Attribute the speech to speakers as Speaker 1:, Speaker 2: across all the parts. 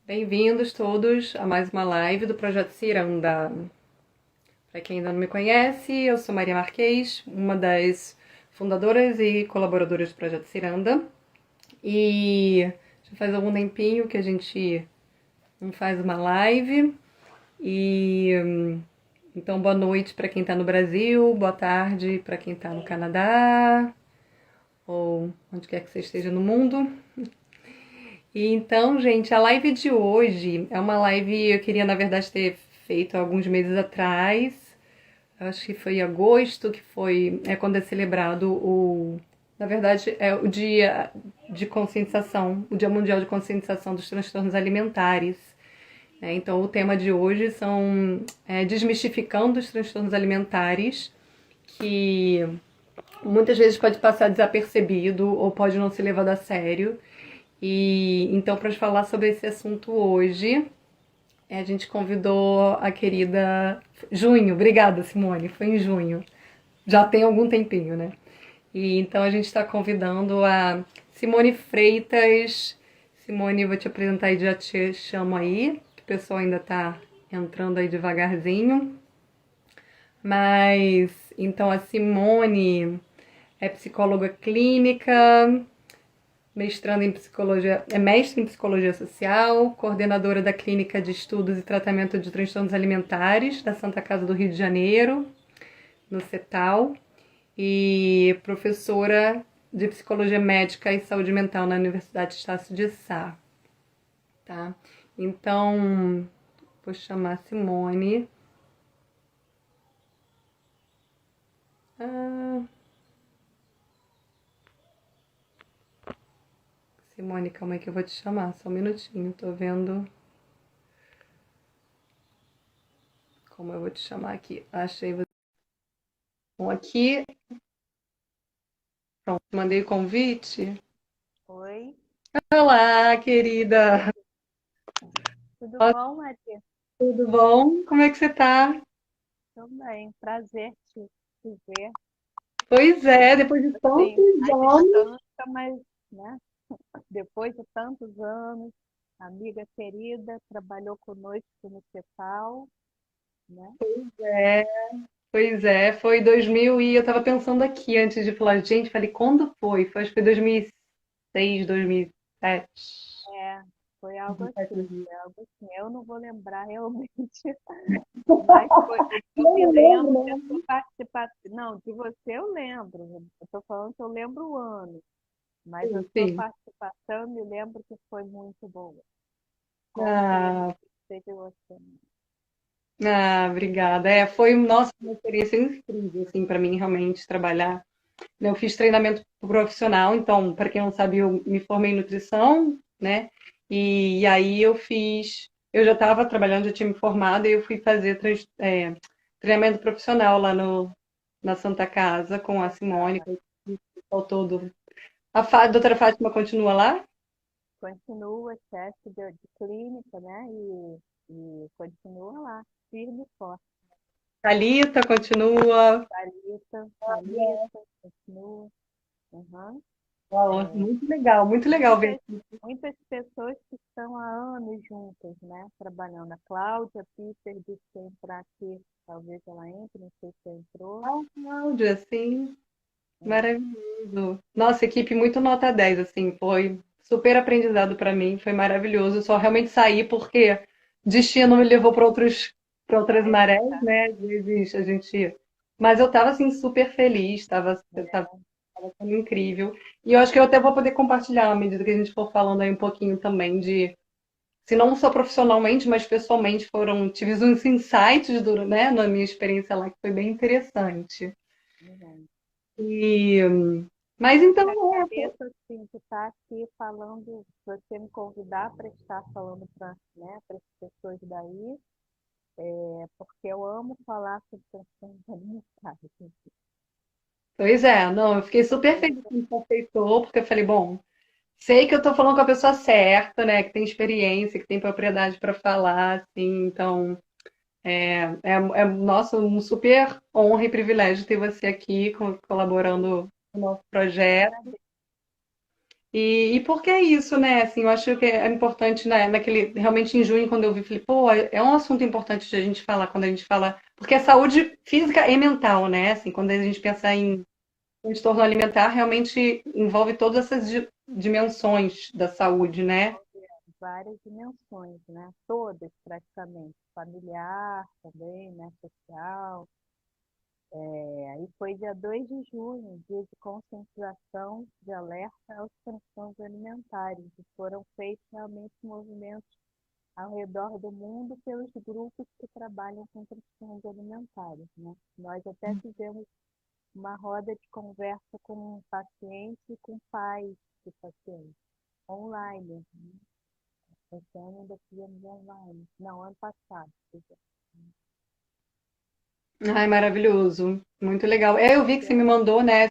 Speaker 1: Bem-vindos todos a mais uma live do Projeto Ciranda. Para quem ainda não me conhece, eu sou Maria Marques, uma das fundadoras e colaboradoras do Projeto Ciranda. E já faz algum tempinho que a gente não faz uma live. E então, boa noite para quem está no Brasil, boa tarde para quem está no Canadá, ou onde quer que você esteja no mundo. E então, gente, a live de hoje é uma live que eu queria, na verdade, ter feito alguns meses atrás. Acho que foi em agosto, que foi quando é celebrado na verdade, é o Dia de Conscientização, o Dia Mundial de Conscientização dos Transtornos Alimentares. Né? Então, o tema de hoje são desmistificando os transtornos alimentares, que muitas vezes pode passar desapercebido ou pode não ser levado a sério. E então, para falar sobre esse assunto hoje, a gente convidou a querida Junho. Obrigada, Simone. Foi em junho. Já tem algum tempinho, né? E então a gente está convidando a Simone Freitas. Simone, eu vou te apresentar e já te chamo aí, que o pessoal ainda está entrando aí devagarzinho. Mas então a Simone é psicóloga clínica, mestrando em psicologia, é mestre em psicologia social, coordenadora da Clínica de Estudos e Tratamento de Transtornos Alimentares da Santa Casa do Rio de Janeiro, no CETAL, e professora de Psicologia Médica e Saúde Mental na Universidade Estácio de Sá, tá? Então, vou chamar a Simone. Ah, Simone, calma aí que eu vou te chamar, só um minutinho, tô vendo como eu vou te chamar aqui. Achei você. Bom, aqui, pronto, mandei o convite.
Speaker 2: Oi,
Speaker 1: Olá, querida.
Speaker 2: tudo
Speaker 1: Ó,
Speaker 2: bom, Maria?
Speaker 1: tudo bom? Como é que você tá?
Speaker 2: Tudo bem, prazer te ver.
Speaker 1: Pois é, depois de
Speaker 2: Sim,
Speaker 1: tantos
Speaker 2: à
Speaker 1: anos.
Speaker 2: distância, mas, né, depois de tantos anos, amiga querida, trabalhou conosco no CEPAL, né?
Speaker 1: É, pois é, foi 2000 e eu tava pensando aqui antes de falar, gente, falei, quando foi? Acho que foi 2006, 2007.
Speaker 2: É, foi algo
Speaker 1: 2007,
Speaker 2: assim, foi algo assim. Eu não vou lembrar realmente, mas foi o que eu me
Speaker 1: não
Speaker 2: lembro
Speaker 1: lembro,
Speaker 2: da
Speaker 1: né?
Speaker 2: sua participação. Não, de você eu lembro. Eu estou falando que eu lembro o ano, mas a sua
Speaker 1: Sim.
Speaker 2: participação eu me lembro que foi muito boa. Como que eu
Speaker 1: Ah,
Speaker 2: sei de você?
Speaker 1: obrigada. Foi, nossa, uma experiência incrível, assim, para mim, realmente, trabalhar. Eu fiz treinamento profissional, então, para quem não sabe, eu me formei em nutrição, né? E aí eu já estava trabalhando, já tinha me formado, e eu fui fazer treinamento profissional lá no, na Santa Casa com a Simone,
Speaker 2: Ah,
Speaker 1: com o pessoal todo. A doutora Fátima continua lá?
Speaker 2: continua chefe de clínica, né? E continua lá, firme e forte.
Speaker 1: Thalita continua.
Speaker 2: Thalita, continua. Uhum.
Speaker 1: Uau,
Speaker 2: É,
Speaker 1: muito legal ver.
Speaker 2: muitas, muitas pessoas que estão há anos juntas, né? Trabalhando. A Cláudia Peter disse que ia entrar aqui, talvez ela entre, não sei se entrou.
Speaker 1: Ah, Cláudia, sim,
Speaker 2: É,
Speaker 1: maravilhoso. Nossa, equipe muito nota 10 assim, foi super aprendizado para mim, foi maravilhoso. Eu só realmente saí porque destino me levou para outras
Speaker 2: é
Speaker 1: marés,
Speaker 2: verdade.
Speaker 1: né? Às vezes a gente. Mas eu tava assim super feliz, tava sendo incrível. E eu acho que eu até vou poder compartilhar à medida que a gente for falando aí um pouquinho também de, se não só profissionalmente, mas pessoalmente tive uns insights né, na minha experiência lá que foi bem interessante.
Speaker 2: Uhum.
Speaker 1: E, mas
Speaker 2: Eu
Speaker 1: então,
Speaker 2: que agradeço assim, de estar aqui falando, você me convidar para estar falando para, né, para as pessoas daí, porque eu amo falar sobre transtornos alimentares.
Speaker 1: pois é, não, eu fiquei super
Speaker 2: Então,
Speaker 1: feliz quando você aceitou, porque eu falei, bom, sei que eu tô falando com a pessoa certa, né, que tem experiência, que tem propriedade para falar, assim, então nossa, um super honra e privilégio ter você aqui colaborando no nosso
Speaker 2: eu
Speaker 1: projeto.
Speaker 2: agradeço.
Speaker 1: E por que isso, né? Assim, eu acho que é importante, né, realmente em junho, quando eu vi, falei, pô, é um assunto importante de a gente falar, quando a gente fala, porque é saúde física e mental, né? Assim, quando a gente pensa em transtorno alimentar, realmente envolve todas essas dimensões da saúde, né?
Speaker 2: Várias dimensões, né? Todas praticamente, familiar também, né? Social. Aí foi dia 2 de junho, dia de conscientização de alerta aos transtornos alimentares, e foram feitos realmente movimentos ao redor do mundo pelos grupos que trabalham com transtornos alimentares, né? Nós até fizemos uma roda de conversa com pacientes e com pais de pacientes, online, né? Esse ano ainda fizemos online. Não, ano passado fizemos.
Speaker 1: Ai, maravilhoso. Muito legal. É, eu vi que
Speaker 2: Esse
Speaker 1: você me
Speaker 2: ano,
Speaker 1: mandou, né,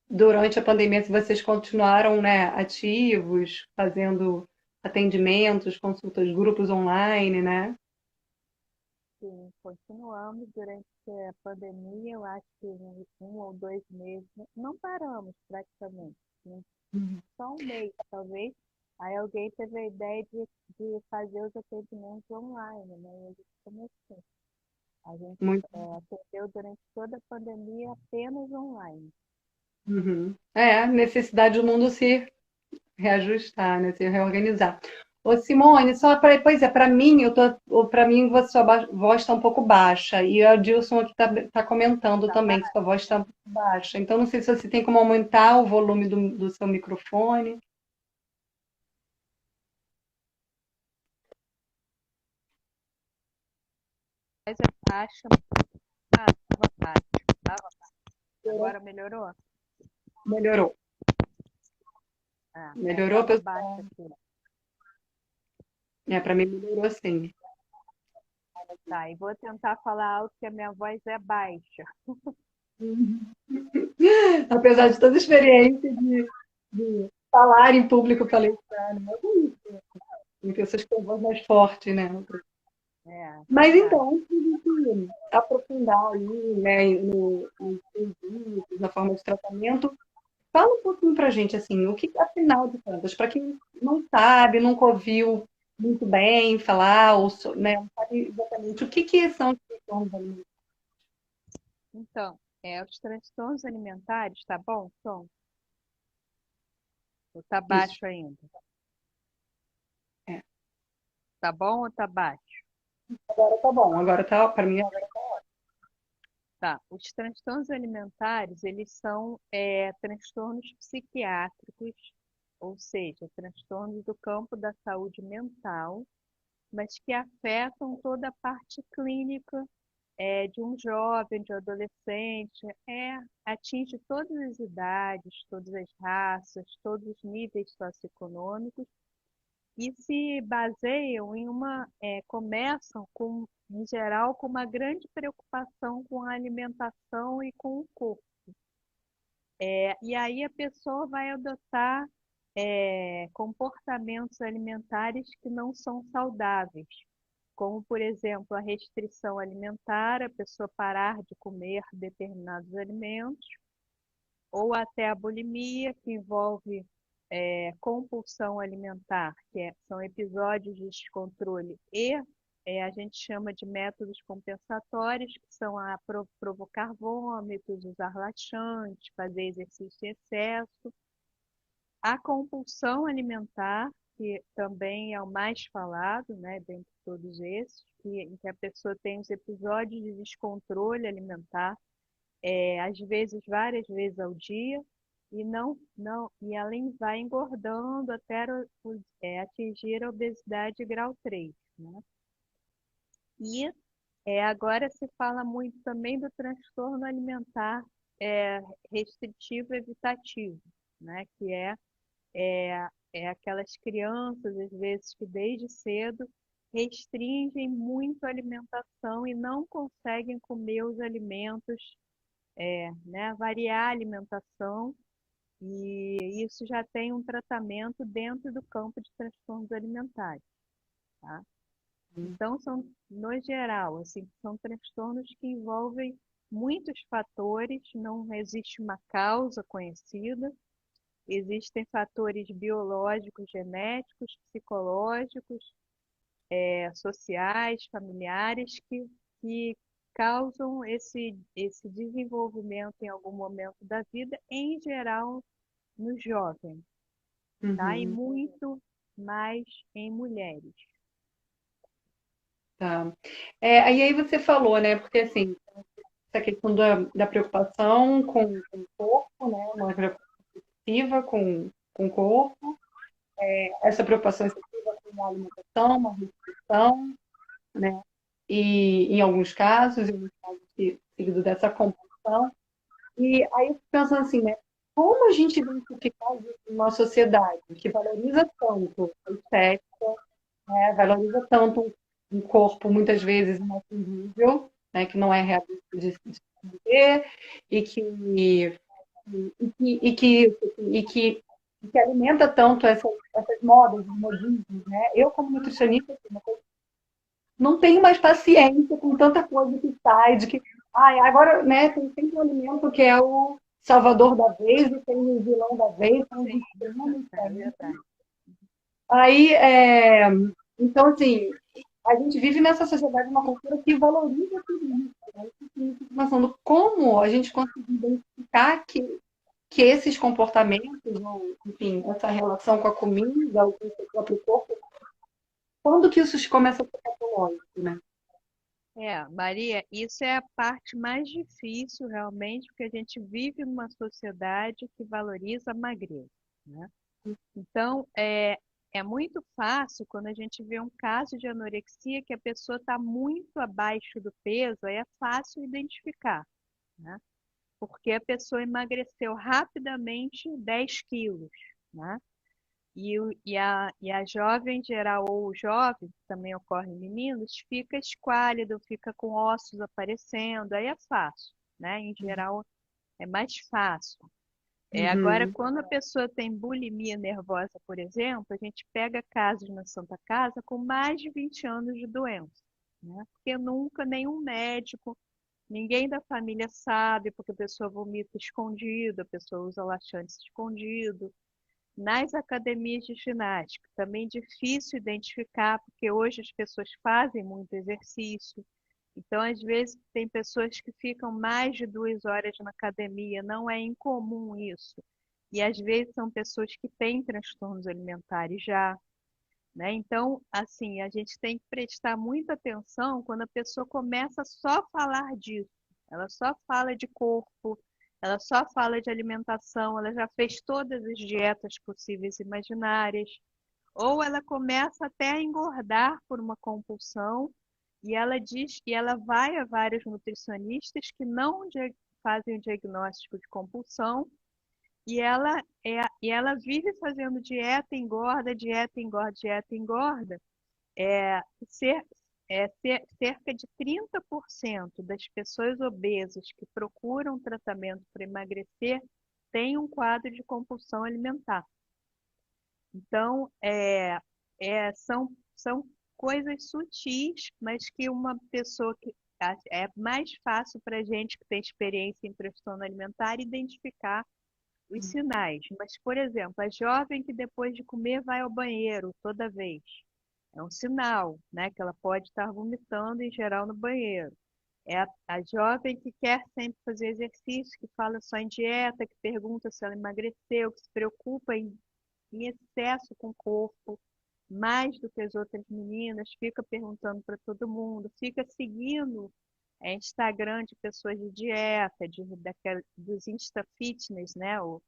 Speaker 1: durante a pandemia, se vocês continuaram, né, ativos, fazendo atendimentos, consultas, grupos online, né?
Speaker 2: sim, continuamos durante a pandemia, eu acho que um ou 2 meses, não paramos praticamente, né? Só um mês, talvez. Aí alguém teve a ideia de fazer os atendimentos online, né? E a gente começou. A gente
Speaker 1: Muito.
Speaker 2: atendeu durante toda a pandemia apenas online.
Speaker 1: Uhum. É, necessidade do mundo se reajustar, né, se reorganizar. Ô, Simone, só para, pois é, para mim, para mim, sua voz está um pouco baixa, e o Dilson aqui tá comentando também que sua voz está um pouco baixa. Então, não sei se você tem como aumentar o volume do seu microfone.
Speaker 2: Mas a taxa estava baixa, estava baixa. Agora melhorou?
Speaker 1: Melhorou.
Speaker 2: Ah,
Speaker 1: Melhorou,
Speaker 2: estava
Speaker 1: pessoal?
Speaker 2: baixa aqui.
Speaker 1: É, para mim melhorou sim.
Speaker 2: Tá, e vou tentar falar alto que a minha voz é baixa.
Speaker 1: Apesar de toda a experiência de falar em público, palestrar, né? Tem pessoas que têm voz mais forte, né?
Speaker 2: É,
Speaker 1: Mas
Speaker 2: verdade.
Speaker 1: então, se a gente aprofundar ali, né, nos serviços, na forma de tratamento, fala um pouquinho pra gente, assim, o que, afinal de contas, para quem não sabe, nunca ouviu muito bem falar, ou, né, não sabe exatamente o que são os transtornos alimentares.
Speaker 2: Então, os transtornos alimentares, tá bom, Tom? Ou tá
Speaker 1: Isso.
Speaker 2: baixo ainda?
Speaker 1: É.
Speaker 2: Tá bom ou tá baixo?
Speaker 1: Agora tá bom, agora tá, para mim, agora
Speaker 2: Tá. Os transtornos alimentares, eles são transtornos psiquiátricos, ou seja, transtornos do campo da saúde mental, mas que afetam toda a parte clínica de um jovem, de um adolescente, atinge todas as idades, todas as raças, todos os níveis socioeconômicos e se baseiam começam com, em geral, com uma grande preocupação com a alimentação e com o corpo. E aí a pessoa vai adotar comportamentos alimentares que não são saudáveis, como, por exemplo, a restrição alimentar, a pessoa parar de comer determinados alimentos, ou até a bulimia, que envolve compulsão alimentar, são episódios de descontrole e a gente chama de métodos compensatórios, que são provocar vômitos, usar laxantes, fazer exercício em excesso. A compulsão alimentar, que também é o mais falado, né, dentre todos esses, em que a pessoa tem os episódios de descontrole alimentar, às vezes várias vezes ao dia, e e além vai engordando até atingir a obesidade grau 3, né? E agora se fala muito também do transtorno alimentar é, restritivo evitativo, né? Que é aquelas crianças, às vezes, que desde cedo restringem muito a alimentação e não conseguem comer os alimentos, né? Variar a alimentação, e isso já tem um tratamento dentro do campo de transtornos alimentares, tá? Então, no geral, assim, são transtornos que envolvem muitos fatores, não existe uma causa conhecida, existem fatores biológicos, genéticos, psicológicos, sociais, familiares, que causam esse desenvolvimento em algum momento da vida, em geral, no jovem, tá? E
Speaker 1: Uhum,
Speaker 2: muito mais em mulheres.
Speaker 1: tá. Aí você falou, né? Porque assim, essa questão da preocupação com o corpo, né? Uma preocupação excessiva com o corpo, essa preocupação excessiva com a alimentação, uma restrição, né? E em alguns casos seguido dessa compulsão. E aí eu fico pensando assim, né? Como a gente identificar isso numa sociedade que valoriza tanto a estética, né? Valoriza tanto um corpo muitas vezes inatingível, né? Que não é realista de se manter e que alimenta tanto essas modas, os modismos, né? Eu, como nutricionista, assim, não tenho mais paciência com tanta coisa que sai, de que, agora, né, tem sempre um alimento que é o salvador da vez, e tem o vilão da vez, tem os
Speaker 2: Sim,
Speaker 1: extremos
Speaker 2: é
Speaker 1: sempre.
Speaker 2: verdade.
Speaker 1: Aí, então, assim, a gente vive nessa sociedade, uma cultura que valoriza tudo isso. Né? Eu fico pensando como a gente conseguir identificar que esses comportamentos, ou, enfim, essa relação com a comida, ou com o seu próprio corpo, quando que isso começa a ser patológico, né?
Speaker 2: Maria, isso é a parte mais difícil realmente, porque a gente vive numa sociedade que valoriza a magreza, né? Então, é muito fácil quando a gente vê um caso de anorexia que a pessoa está muito abaixo do peso, aí é fácil identificar, né? Porque a pessoa emagreceu rapidamente 10 quilos, né? E a jovem em geral, ou o jovem, que também ocorre em meninos, fica esquálido, fica com ossos aparecendo, aí é fácil, né? Em geral, é mais fácil. Agora,
Speaker 1: Uhum.
Speaker 2: quando a pessoa tem bulimia nervosa, por exemplo, a gente pega casos na Santa Casa com mais de 20 anos de doença, né? Porque nunca nenhum médico, ninguém da família sabe, porque a pessoa vomita escondido, a pessoa usa laxante escondido. Nas academias de ginástica, também difícil identificar, porque hoje as pessoas fazem muito exercício. Então, às vezes, tem pessoas que ficam mais de 2 horas na academia, não é incomum isso. E às vezes são pessoas que têm transtornos alimentares já, né? Então, assim, a gente tem que prestar muita atenção quando a pessoa começa só a falar disso. Ela só fala de corpo, ela só fala de alimentação, ela já fez todas as dietas possíveis e imaginárias, ou ela começa até a engordar por uma compulsão e ela diz e ela vai a vários nutricionistas que não fazem o diagnóstico de compulsão e ela vive fazendo dieta, engorda, dieta, engorda, dieta, engorda. É, cer- cerca de 30% das pessoas obesas que procuram tratamento para emagrecer têm um quadro de compulsão alimentar. Então, são coisas sutis, mas que uma pessoa que é mais fácil para a gente que tem experiência em transtorno alimentar identificar os sinais. Mas, por exemplo, a jovem que depois de comer vai ao banheiro toda vez, é um sinal, né, que ela pode estar vomitando em geral no banheiro. É a jovem que quer sempre fazer exercício, que fala só em dieta, que pergunta se ela emagreceu, que se preocupa em excesso com o corpo, mais do que as outras meninas, fica perguntando para todo mundo, fica seguindo Instagram de pessoas de dieta, dos Insta Fitness, né? Ou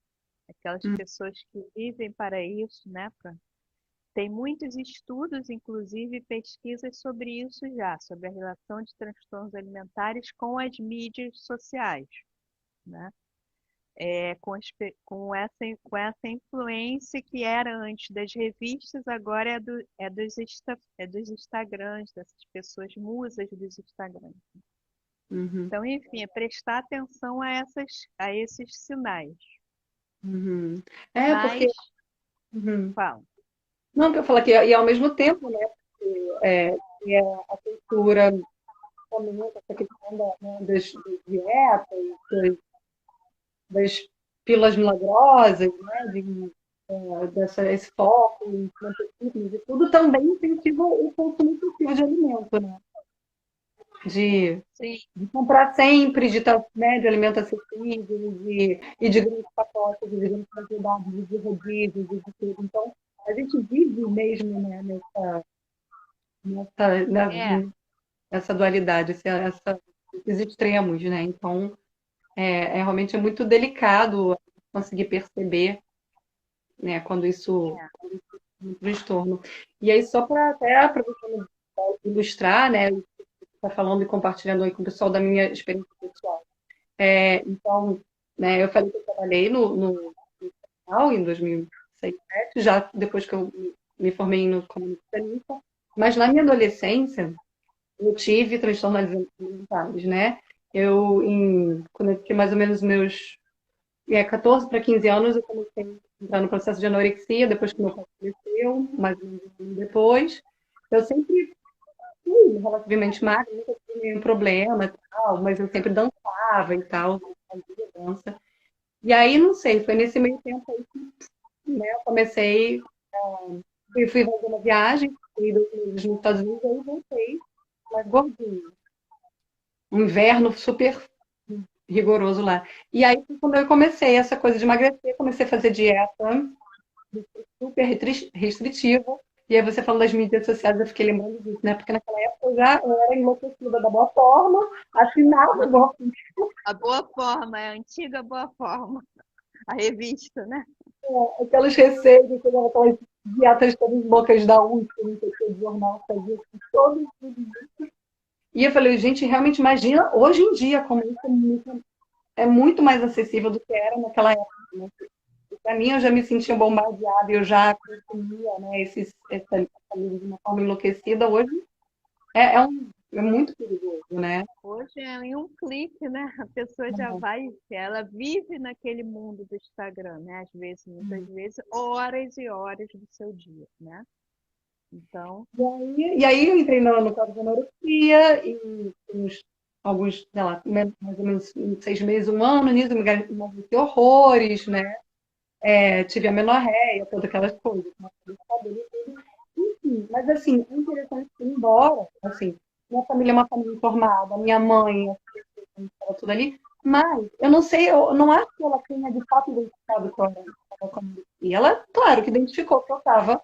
Speaker 2: aquelas pessoas que vivem para isso, né? Tem muitos estudos, inclusive pesquisas sobre isso já, sobre a relação de transtornos alimentares com as mídias sociais, né? Com essa influência que era antes das revistas, agora é dos Instagrams, dessas pessoas musas dos Instagrams.
Speaker 1: Uhum.
Speaker 2: Então, enfim, é prestar atenção a esses sinais.
Speaker 1: Uhum. Porque.
Speaker 2: Mas,
Speaker 1: Uhum.
Speaker 2: fala.
Speaker 1: Não, que eu falo aqui, e ao mesmo tempo, né? Que é a cultura comenta essa questão das dietas, das pílulas milagrosas, né, esse foco em plantas fitness e tudo, também incentiva o consumo excessivo de alimento, né? De,
Speaker 2: Sim,
Speaker 1: de comprar sempre, né, de alimentos acessíveis e de grandes pacotes, de grandes quantidades, de rodízios, e de tudo. Então, a gente vive mesmo, né, nessa,
Speaker 2: é,
Speaker 1: nessa dualidade, esses extremos, né? Então, realmente muito delicado conseguir perceber, né, quando isso
Speaker 2: é.
Speaker 1: é um transtorno. E aí, só para até aproveitando pra ilustrar, né, está falando e compartilhando aí com o pessoal da minha experiência pessoal. Então, né, eu falei que eu trabalhei no canal em 2006, 2007, já depois que eu me formei no comunicacionista, mas na minha adolescência eu tive transtornos alimentares, né? Quando eu tinha mais ou menos meus 14 para 15 anos, eu comecei a entrar no processo de anorexia, depois que meu pai faleceu, mais ou menos um ano depois. Eu sempre fui relativamente magra, nunca tive nenhum problema e tal, mas eu sempre dançava e tal, fazia dança. E aí, não sei, foi nesse meio tempo aí que, né, eu comecei, fui fazer uma viagem, fui 2 meses nos Estados Unidos, aí voltei mais gordinha. Um inverno super rigoroso lá. E aí, foi quando eu comecei essa coisa de emagrecer, comecei a fazer dieta super restritiva. E aí, você falando das mídias sociais, eu fiquei lembrando disso, né? Porque naquela época eu era enlouquecida da boa forma, assinava da boa
Speaker 2: A boa forma, é a antiga boa forma, a revista, né?
Speaker 1: forma, aquelas receitas, aquelas dietas todas loucas da USP, não sei o que, o jornal fazia, assim, todos. E eu falei, gente, realmente imagina hoje em dia como isso é muito mais acessível do que era naquela época, né? Para mim, eu já me sentia bombardeada, eu já consumia, né, essa mídia de uma forma enlouquecida. Hoje é muito perigoso, né?
Speaker 2: Hoje é em um clique, né? A pessoa já vai, ela vive naquele mundo do Instagram, né? Às vezes, muitas vezes, horas e horas do seu dia, né? Então,
Speaker 1: E aí eu entrei no quadro de anorexia e alguns, sei lá, mais ou menos 6 meses, um ano nisso, eu me emagreci horrores, né? Tive amenorreia, todas aquelas coisas, né? Enfim, mas assim, o interessante é que, embora, assim, minha família é uma família formada, minha mãe, estava tudo ali, mas eu não sei, eu não acho que ela tenha de fato identificado que eu estava comendo. E ela, claro, que identificou que eu estava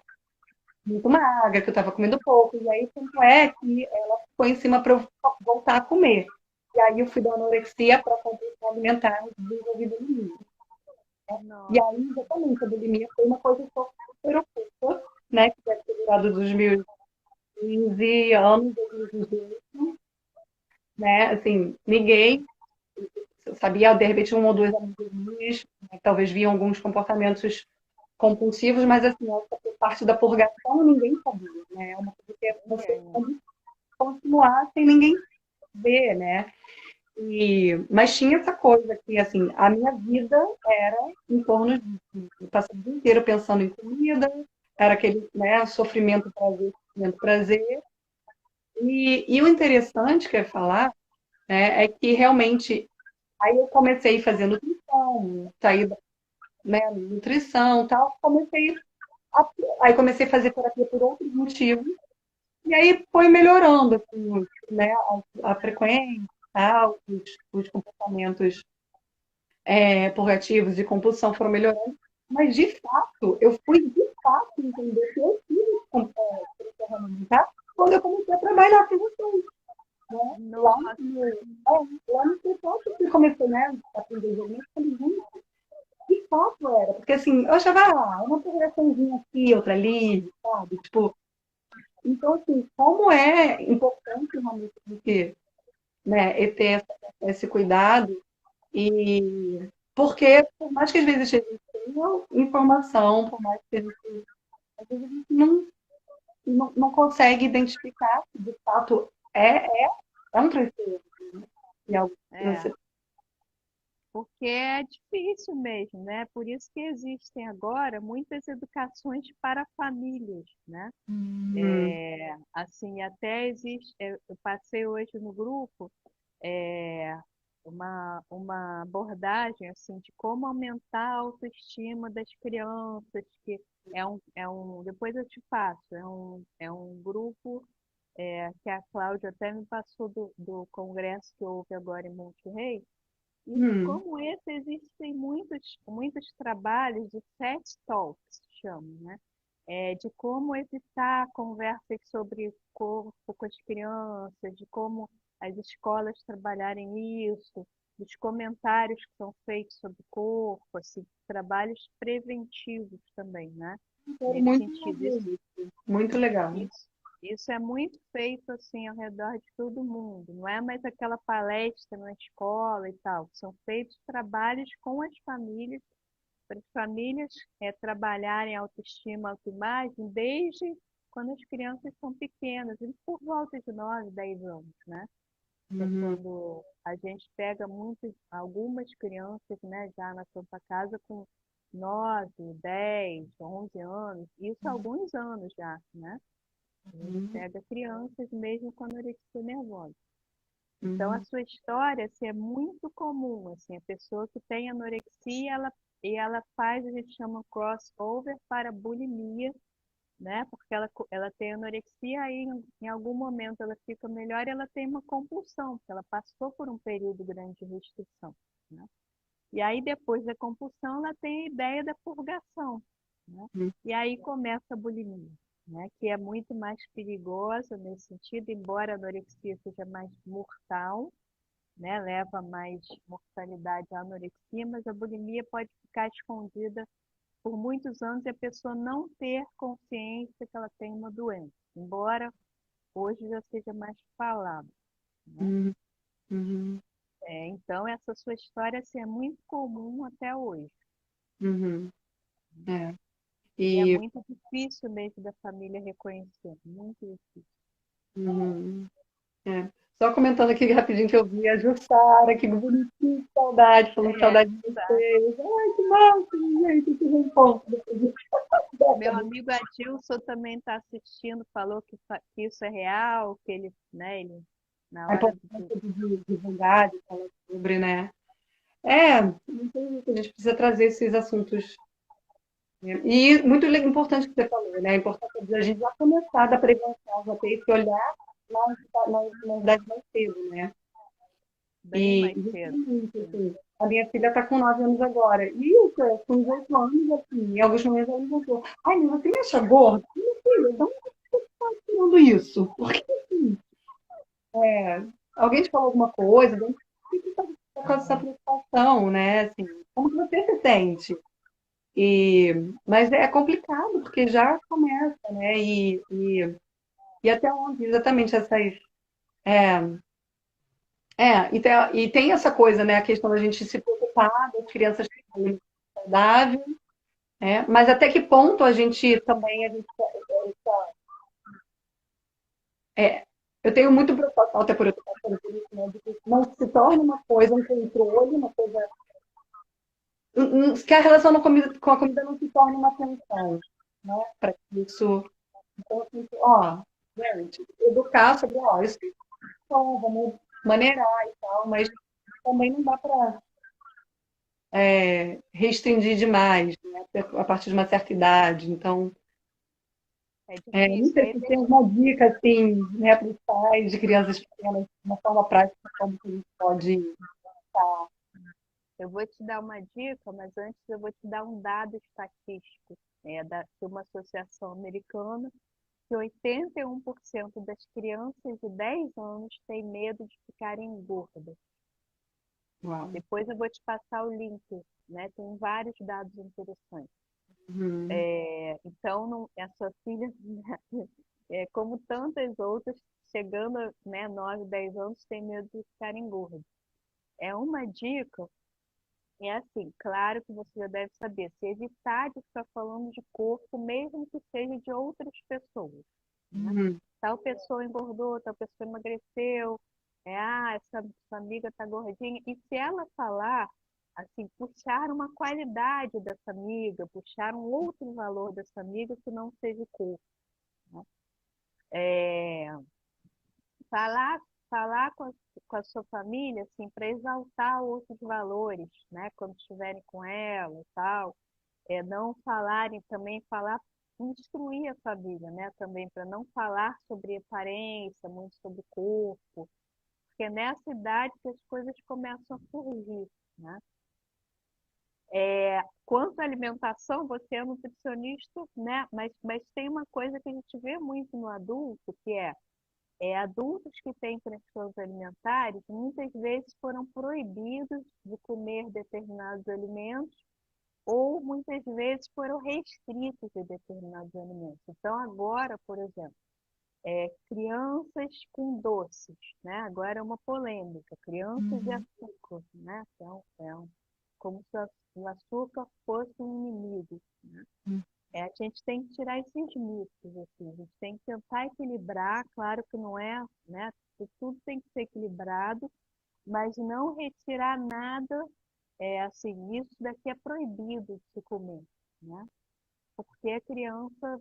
Speaker 1: muito magra, que eu estava comendo pouco, e aí tanto é que ela ficou em cima para eu voltar a comer. E aí eu fui da anorexia para compulsão alimentar desenvolvida em mim. E
Speaker 2: nossa,
Speaker 1: aí, exatamente, a bulimia foi uma coisa que eu super oculta, né, que deve ter durado dos meus 15 anos, 2018, né, assim, ninguém sabia, de repente, um ou dois amigos meus, né, talvez viam alguns comportamentos compulsivos, mas assim, essa parte da purgação ninguém sabia, né? É uma coisa que você
Speaker 2: ninguém.
Speaker 1: pode continuar sem ninguém ver, né? Mas tinha essa coisa que, assim, a minha vida era em torno disso. Eu passava o dia inteiro pensando em comida, era aquele, né, sofrimento, prazer, sofrimento, prazer. E o interessante que eu ia falar, né, é que realmente aí eu comecei a fazer nutrição, saí, né, nutrição, tal, a, aí comecei a fazer terapia por outros motivos. E aí foi melhorando, assim, né, a frequência, tal, os comportamentos purgativos de compulsão foram melhorando. Mas, de fato, eu fui, de fato, entender que eu tive transtorno alimentar quando eu comecei a trabalhar com vocês, né?
Speaker 2: Nossa,
Speaker 1: Lá no escritório que eu comecei, né, a aprender realmente, eu falei, gente, de fato era. Porque, assim, eu achava, uma progressãozinha aqui, outra ali, sabe? Tipo, então, assim, como é importante realmente que, né, e ter esse cuidado e porque, por mais que às vezes a gente tenha informação, por mais que a gente, às vezes a gente não consegue identificar se de fato é um transtorno, né? E algo que
Speaker 2: é,
Speaker 1: você.
Speaker 2: porque é difícil mesmo, né? Por isso que existem agora muitas educações para famílias, né?
Speaker 1: Hum,
Speaker 2: Assim, até existe, eu passei hoje no grupo, uma abordagem assim de como aumentar a autoestima das crianças, que depois eu te passo, é um grupo que a Cláudia até me passou do congresso que houve agora em Monterrey, e
Speaker 1: Hum,
Speaker 2: como esse existem muitos trabalhos de TED Talks, chamam, né? De como evitar conversas sobre corpo com as crianças, de como as escolas trabalharem isso, dos comentários que são feitos sobre o corpo, assim, trabalhos preventivos também, né?
Speaker 1: quero
Speaker 2: Nesse
Speaker 1: muito
Speaker 2: sentido.
Speaker 1: fazer isso. Muito legal.
Speaker 2: Isso, isso é muito feito assim ao redor de todo mundo. Não é mais aquela palestra na escola e tal. São feitos trabalhos com as famílias, para as famílias trabalharem a autoestima, a autoimagem, desde quando as crianças são pequenas, e por volta de 9, 10 anos, né? É
Speaker 1: Uhum,
Speaker 2: quando a gente pega algumas crianças, né, já na Santa Casa com 9, 10, 11 anos, isso há alguns anos já, né? A gente
Speaker 1: uhum,
Speaker 2: pega crianças mesmo com anorexia nervosa. Então, a
Speaker 1: uhum,
Speaker 2: sua história assim, é muito comum. Assim, a pessoa que tem anorexia, ela faz, a gente chama crossover para bulimia, né? Porque ela tem anorexia, aí em algum momento ela fica melhor e ela tem uma compulsão, porque ela passou por um período grande de restrição, né? E aí, depois da compulsão, ela tem a ideia da purgação, né?
Speaker 1: uhum,
Speaker 2: E aí começa a bulimia, né? Que é muito mais perigosa nesse sentido, embora a anorexia seja mais mortal, né? Leva mais mortalidade à anorexia, mas a bulimia pode ficar escondida por muitos anos e a pessoa não ter consciência que ela tem uma doença, embora hoje já seja mais falado, né?
Speaker 1: uhum, uhum,
Speaker 2: Então, essa sua história assim, é muito comum até hoje.
Speaker 1: uhum. É.
Speaker 2: E é
Speaker 1: E
Speaker 2: muito difícil mesmo da família reconhecer, muito difícil.
Speaker 1: uhum, é. Só comentando aqui rapidinho que eu vi a Jussara, que bonitinho, que saudade, falando que
Speaker 2: É,
Speaker 1: saudade de
Speaker 2: tá.
Speaker 1: vocês. Ai, que massa, gente, que reencontro depois de
Speaker 2: Meu
Speaker 1: décadas.
Speaker 2: amigo Adilson também está assistindo, falou que isso é real, que ele, né, ele, na
Speaker 1: A
Speaker 2: hora
Speaker 1: importância de divulgar, de falar sobre, né? É, não tem jeito, a gente precisa trazer esses assuntos, né? E muito importante que você falou, né? A importância de a gente já começar da prevenção, já ter esse olhar na idade mais cedo, né?
Speaker 2: bem
Speaker 1: E
Speaker 2: mais cedo.
Speaker 1: justamente, assim, a minha filha está com 9 anos agora. E isso, com 18 anos, assim, em alguns momentos ela me contou, ai, mas você me acha gorda? Minha filha, então por que você está tirando isso? Porque, assim, alguém te falou alguma coisa, por que você está com essa preocupação, né? Assim, como que você se sente? Mas é complicado, porque já começa, né? E até onde exatamente essas. É, e tem essa coisa, né? A questão da gente se preocupar das crianças terem saudável, né? Mas até que ponto a gente também. É, eu tenho muito preocupação, até por eu estar passando por isso, né? De que não se torne uma coisa, um controle, uma coisa. Que a relação com a comida não se torne uma tensão, né? Para que isso. Então, assim, ó, gente, educar sobre, ó, isso é bom, vamos maneirar e tal, mas também não dá para restringir demais, né, a partir de uma certa idade. Então,
Speaker 2: É
Speaker 1: não
Speaker 2: difícil.
Speaker 1: sei se tem uma dica, assim, né, para os pais de crianças pequenas, de uma forma prática, como que a gente pode.
Speaker 2: Eu vou te dar uma dica, mas antes eu vou te dar um dado estatístico, de uma associação americana, que 81% das crianças de 10 anos têm medo de ficarem gordas.
Speaker 1: Uau.
Speaker 2: Depois eu vou te passar o link, né? Tem vários dados interessantes.
Speaker 1: Uhum,
Speaker 2: Então, a sua filha, como tantas outras, chegando a, né, 9, 10 anos, tem medo de ficarem gordas. É uma dica. É assim, claro que você já deve saber, se evitar de ficar falando de corpo, mesmo que seja de outras pessoas, né?
Speaker 1: uhum,
Speaker 2: Tal pessoa engordou, tal pessoa emagreceu, essa amiga tá gordinha. E se ela falar, assim, puxar uma qualidade dessa amiga, puxar um outro valor dessa amiga que não seja o corpo, né? É, falar falar com a sua família, assim, para exaltar outros valores, né? Quando estiverem com ela e tal. Não falarem também, falar, instruir a família, né? Também para não falar sobre aparência, muito sobre corpo, porque é nessa idade que as coisas começam a surgir, né? Quanto à alimentação, você é nutricionista, né? Mas tem uma coisa que a gente vê muito no adulto, que adultos que têm transtornos alimentares, muitas vezes foram proibidos de comer determinados alimentos ou muitas vezes foram restritos de determinados alimentos. Então, agora, por exemplo, crianças com doces, né? Agora é uma polêmica, crianças de
Speaker 1: Uhum.
Speaker 2: açúcar, né? Então, como se o açúcar fosse um inimigo, né? A gente tem que tirar esses mitos, assim, a gente tem que tentar equilibrar, claro que não é, né? Tudo tem que ser equilibrado, mas não retirar nada, assim, isso daqui é proibido de se comer, né? Porque a criança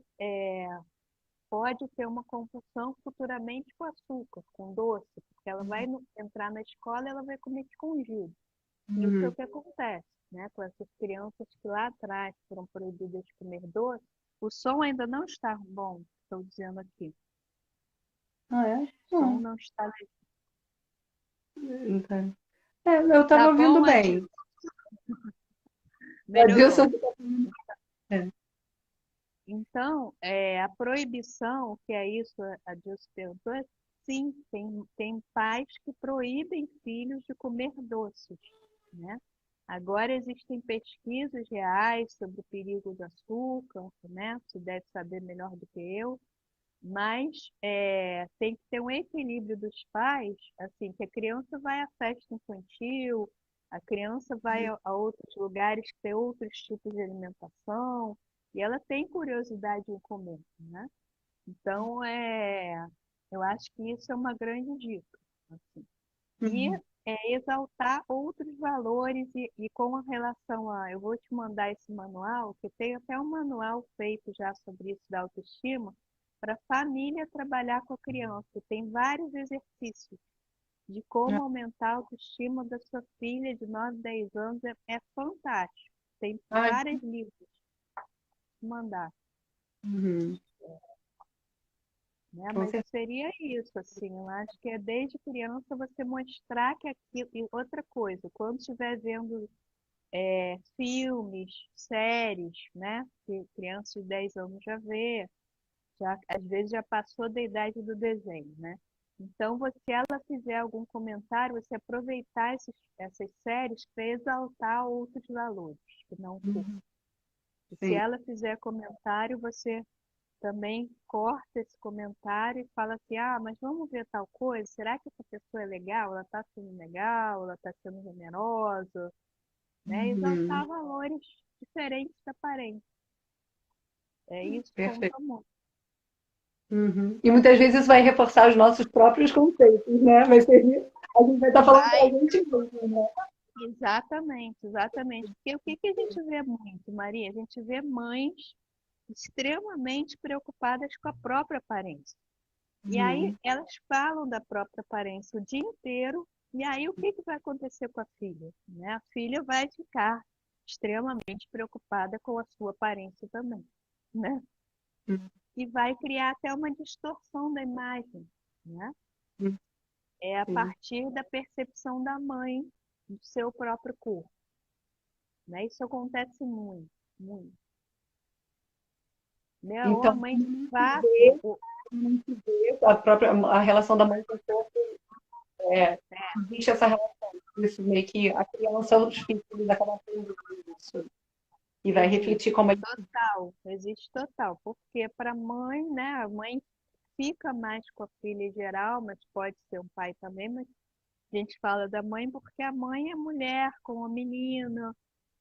Speaker 2: pode ter uma compulsão futuramente com açúcar, com doce, porque ela vai entrar na escola e ela vai comer escondido. Isso é o
Speaker 1: Uhum.
Speaker 2: que acontece, né? Com essas crianças que lá atrás foram proibidas de comer doce. O som ainda não está bom, estou dizendo aqui.
Speaker 1: Ah, é?
Speaker 2: O som não está legal.
Speaker 1: Então, eu
Speaker 2: Tá
Speaker 1: estava ouvindo
Speaker 2: bom,
Speaker 1: bem. O
Speaker 2: melhorou.
Speaker 1: Adilson. É.
Speaker 2: Então, a proibição, que é isso, a Dilce perguntou, sim, tem pais que proíbem filhos de comer doces, né? Agora existem pesquisas reais sobre o perigo do açúcar, né? Você deve saber melhor do que eu, mas tem que ter um equilíbrio dos pais, assim, que a criança vai à festa infantil, a criança vai a outros lugares que tem outros tipos de alimentação, e ela tem curiosidade em comer, né? Então, eu acho que isso é uma grande dica, assim. E
Speaker 1: Uhum.
Speaker 2: exaltar outros valores e com relação a... Eu vou te mandar esse manual, que tem até um manual feito já sobre isso da autoestima, para a família trabalhar com a criança. Tem vários exercícios de como aumentar a autoestima da sua filha de 9, 10 anos. É fantástico. Tem
Speaker 1: Ai,
Speaker 2: vários livros para mandar.
Speaker 1: uhum.
Speaker 2: Né?
Speaker 1: Com
Speaker 2: Mas
Speaker 1: certeza.
Speaker 2: seria isso, assim, eu acho que é desde criança você mostrar que aquilo... E outra coisa, quando estiver vendo filmes, séries, né? Que criança de 10 anos já vê, já, às vezes já passou da idade do desenho, né? Então, se ela fizer algum comentário, você aproveitar essas séries para exaltar outros valores, que não o corpo.
Speaker 1: Uhum.
Speaker 2: E se
Speaker 1: Sim.
Speaker 2: ela fizer comentário, você também corta esse comentário e fala assim, ah, mas vamos ver tal coisa, será que essa pessoa é legal? Ela está sendo legal? Ela está sendo generosa? Né?
Speaker 1: Uhum.
Speaker 2: Exaltar valores diferentes da aparência. Isso
Speaker 1: Perfeito.
Speaker 2: conta muito.
Speaker 1: Uhum. E muitas vezes isso vai reforçar os nossos próprios conceitos, né? A gente vai estar falando para a
Speaker 2: Vai,
Speaker 1: gente mesmo, né?
Speaker 2: exatamente, exatamente. Porque o que que a gente vê muito, Maria? A gente vê mães extremamente preocupadas com a própria aparência. E aí
Speaker 1: Uhum.
Speaker 2: elas falam da própria aparência o dia inteiro, e aí o que que vai acontecer com a filha? Né? A filha vai ficar extremamente preocupada com a sua aparência também, né? E vai criar até uma distorção da imagem, né?
Speaker 1: Uhum.
Speaker 2: É a
Speaker 1: Sim.
Speaker 2: partir da percepção da mãe do seu próprio corpo, né? Isso acontece muito, muito. Né? Ou a
Speaker 1: Então,
Speaker 2: mãe de fato,
Speaker 1: a relação da mãe com o corpo existe essa relação. Isso meio que a criança, os filhos acabam tendo isso. E vai refletir como ele.
Speaker 2: existe total, porque para a mãe, né? A mãe fica mais com a filha em geral, mas pode ser um pai também, mas a gente fala da mãe porque a mãe é mulher com a menina,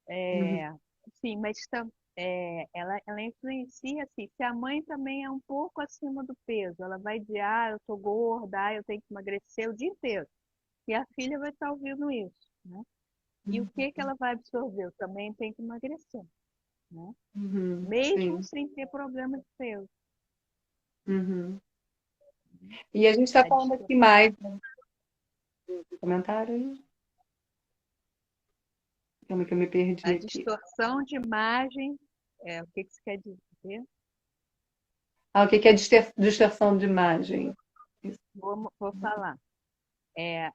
Speaker 1: Uhum.
Speaker 2: sim, mas ela influencia assim. Se a mãe também é um pouco acima do peso, ela vai dizer, ah, eu tô gorda, ah, eu tenho que emagrecer o dia inteiro. E a filha vai estar ouvindo isso, né? E o que que ela vai absorver? Eu também tenho que emagrecer, né?
Speaker 1: Uhum.
Speaker 2: Mesmo
Speaker 1: Sim.
Speaker 2: sem ter problema de peso.
Speaker 1: Uhum. E a gente está
Speaker 2: A
Speaker 1: falando aqui
Speaker 2: distorção.
Speaker 1: mais, né? Comentário aí. Calma que eu me perdi
Speaker 2: A
Speaker 1: aqui.
Speaker 2: distorção de imagem, o que que você quer dizer?
Speaker 1: Ah, o que que é distorção de imagem? Isso.
Speaker 2: Vou falar. É,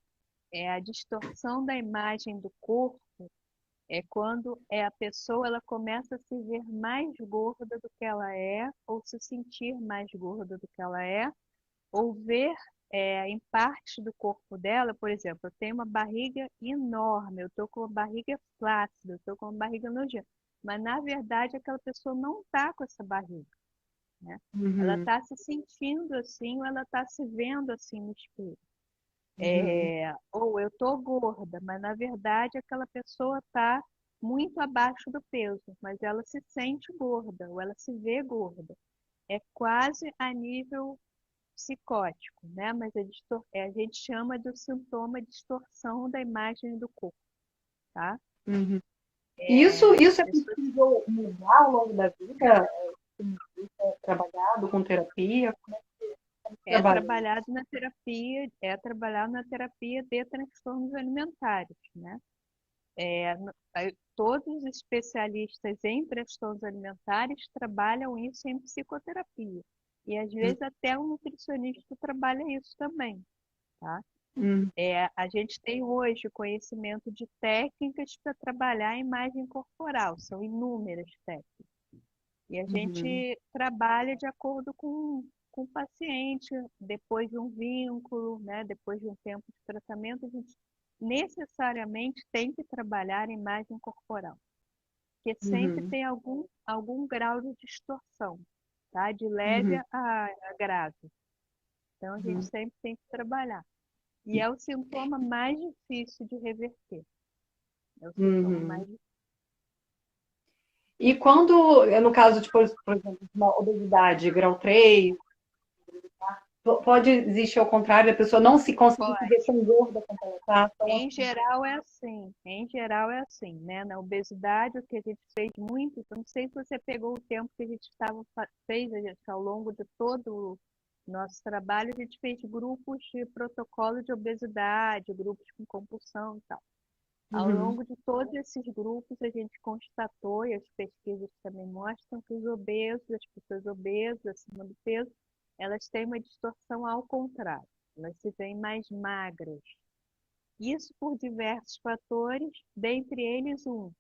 Speaker 2: é a distorção da imagem do corpo, é quando a pessoa ela começa a se ver mais gorda do que ela é, ou se sentir mais gorda do que ela é, ou ver em partes do corpo dela, por exemplo, eu tenho uma barriga enorme, eu estou com uma barriga flácida, eu estou com uma barriga nojenta, mas na verdade aquela pessoa não está com essa barriga, né? Ela
Speaker 1: Uhum,
Speaker 2: está se sentindo assim, ou ela está se vendo assim no espelho.
Speaker 1: uhum,
Speaker 2: Ou eu estou gorda, mas na verdade aquela pessoa está muito abaixo do peso, mas ela se sente gorda, ou ela se vê gorda. É quase a nível psicótico, né? Mas a gente chama do sintoma de distorção da imagem do corpo, tá?
Speaker 1: uhum. Isso é
Speaker 2: Pessoas
Speaker 1: possível mudar ao longo da vida? É trabalhado com terapia? Como é que trabalha isso?
Speaker 2: é trabalhado na terapia de transtornos alimentares, né? Todos os especialistas em transtornos alimentares trabalham isso em psicoterapia. E às vezes até o nutricionista trabalha isso também, tá?
Speaker 1: Uhum,
Speaker 2: A gente tem hoje conhecimento de técnicas para trabalhar a imagem corporal, são inúmeras técnicas. E a
Speaker 1: uhum,
Speaker 2: gente trabalha de acordo com o paciente, depois de um vínculo, né? Depois de um tempo de tratamento, a gente necessariamente tem que trabalhar a imagem corporal, porque sempre
Speaker 1: uhum,
Speaker 2: tem algum grau de distorção, tá? De leve
Speaker 1: uhum,
Speaker 2: a grave. Então a gente
Speaker 1: uhum,
Speaker 2: sempre tem que trabalhar. E é o sintoma mais difícil de reverter. É o sintoma
Speaker 1: uhum.
Speaker 2: mais difícil.
Speaker 1: E quando, no caso, de, por exemplo, de uma obesidade grau 3, pode existir ao contrário, a pessoa não se conseguir se ver
Speaker 2: Pode.
Speaker 1: tão gorda quanto ela está, tão
Speaker 2: Em
Speaker 1: assim.
Speaker 2: geral é assim. Em geral é assim, né? Na obesidade, o que a gente fez muito, eu não sei se você pegou o tempo que a gente fez ao longo de todo o nosso trabalho, a gente fez grupos de protocolo de obesidade, grupos com compulsão e tal. Ao
Speaker 1: Uhum,
Speaker 2: longo de todos esses grupos, a gente constatou, e as pesquisas também mostram, que os obesos, as pessoas obesas, acima do peso, elas têm uma distorção ao contrário. Elas se veem mais magras. Isso por diversos fatores, dentre eles um,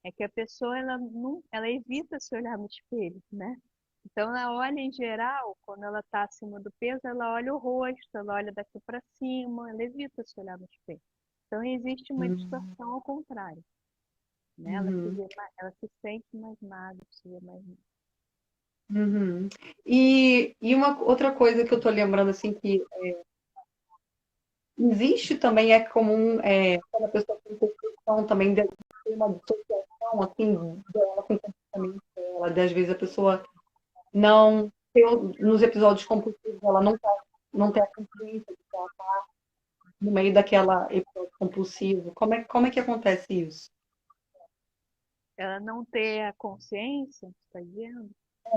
Speaker 2: é que a pessoa ela não, ela evita se olhar no espelho, né? Então ela olha em geral, quando ela está acima do peso, ela olha o rosto, ela olha daqui para cima, ela evita se olhar no espelho. Então existe uma
Speaker 1: uhum,
Speaker 2: distorção ao contrário, né?
Speaker 1: uhum,
Speaker 2: Ela se sente mais magra, se vê mais magra.
Speaker 1: uhum. E uma outra coisa que eu tô lembrando, assim, que existe também, é comum, quando a pessoa tem compulsão também, de ter uma dissociação, assim, dela com o comportamento dela, das vezes a pessoa não, nos episódios compulsivos, ela não tem a consciência de que ela está no meio daquela episódio compulsivo. Como é que acontece isso?
Speaker 2: Ela não ter a consciência, está dizendo?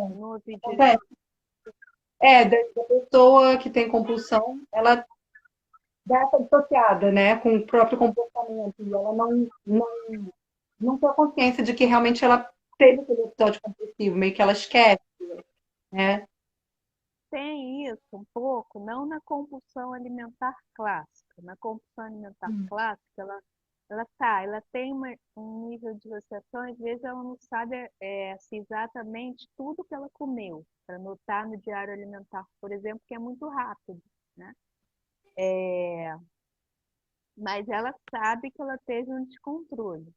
Speaker 2: Eu não ouvi direito.
Speaker 1: Acontece. Da pessoa que tem compulsão, ela dá essa dissociada, né, com o próprio comportamento, e ela não tem a consciência de que realmente ela teve aquele episódio compulsivo, meio que ela esquece, né?
Speaker 2: Tem isso um pouco, não na compulsão alimentar clássica. Na compulsão alimentar
Speaker 1: Hum,
Speaker 2: clássica, ela tem um nível de associação, às vezes ela não sabe se exatamente tudo que ela comeu, para anotar no diário alimentar, por exemplo, que é muito rápido, né? Mas ela sabe que ela teve um descontrole,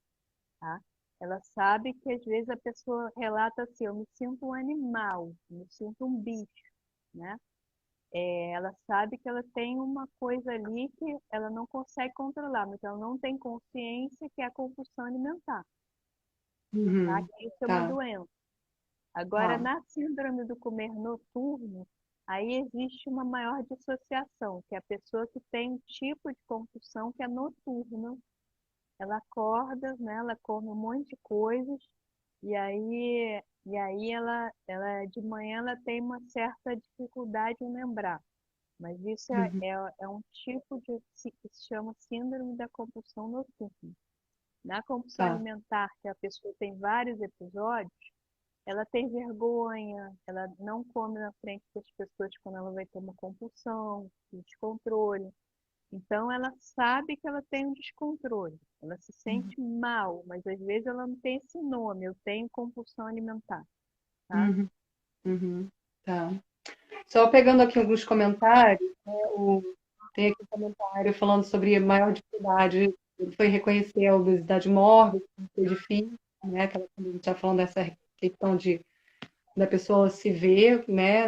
Speaker 2: tá? Ela sabe que às vezes a pessoa relata assim, eu me sinto um animal, eu me sinto um bicho, né? Ela sabe que ela tem uma coisa ali que ela não consegue controlar, mas ela não tem consciência que é a compulsão alimentar, tá?
Speaker 1: uhum,
Speaker 2: Que isso é uma
Speaker 1: tá,
Speaker 2: doença. Agora,
Speaker 1: tá.
Speaker 2: na síndrome do comer noturno, aí existe uma maior dissociação, que é a pessoa que tem um tipo de compulsão que é noturna. Ela acorda, né? Ela come um monte de coisas e aí ela de manhã ela tem uma certa dificuldade em lembrar. Mas isso
Speaker 1: Uhum.
Speaker 2: é um tipo que se chama síndrome da compulsão noturna. Na compulsão
Speaker 1: Tá.
Speaker 2: alimentar, que a pessoa tem vários episódios, ela tem vergonha, ela não come na frente das pessoas quando ela vai ter uma compulsão, descontrole. Então, ela sabe que ela tem um descontrole, ela se
Speaker 1: Uhum.
Speaker 2: sente mal, mas às vezes ela não tem esse nome, eu tenho compulsão alimentar, tá?
Speaker 1: Uhum. Uhum. Tá. Só pegando aqui alguns comentários, né, tem aqui um comentário falando sobre a maior dificuldade foi reconhecer a obesidade mórbida, que foi difícil, né? Aquela, quando a gente está falando dessa questão da pessoa se ver, né?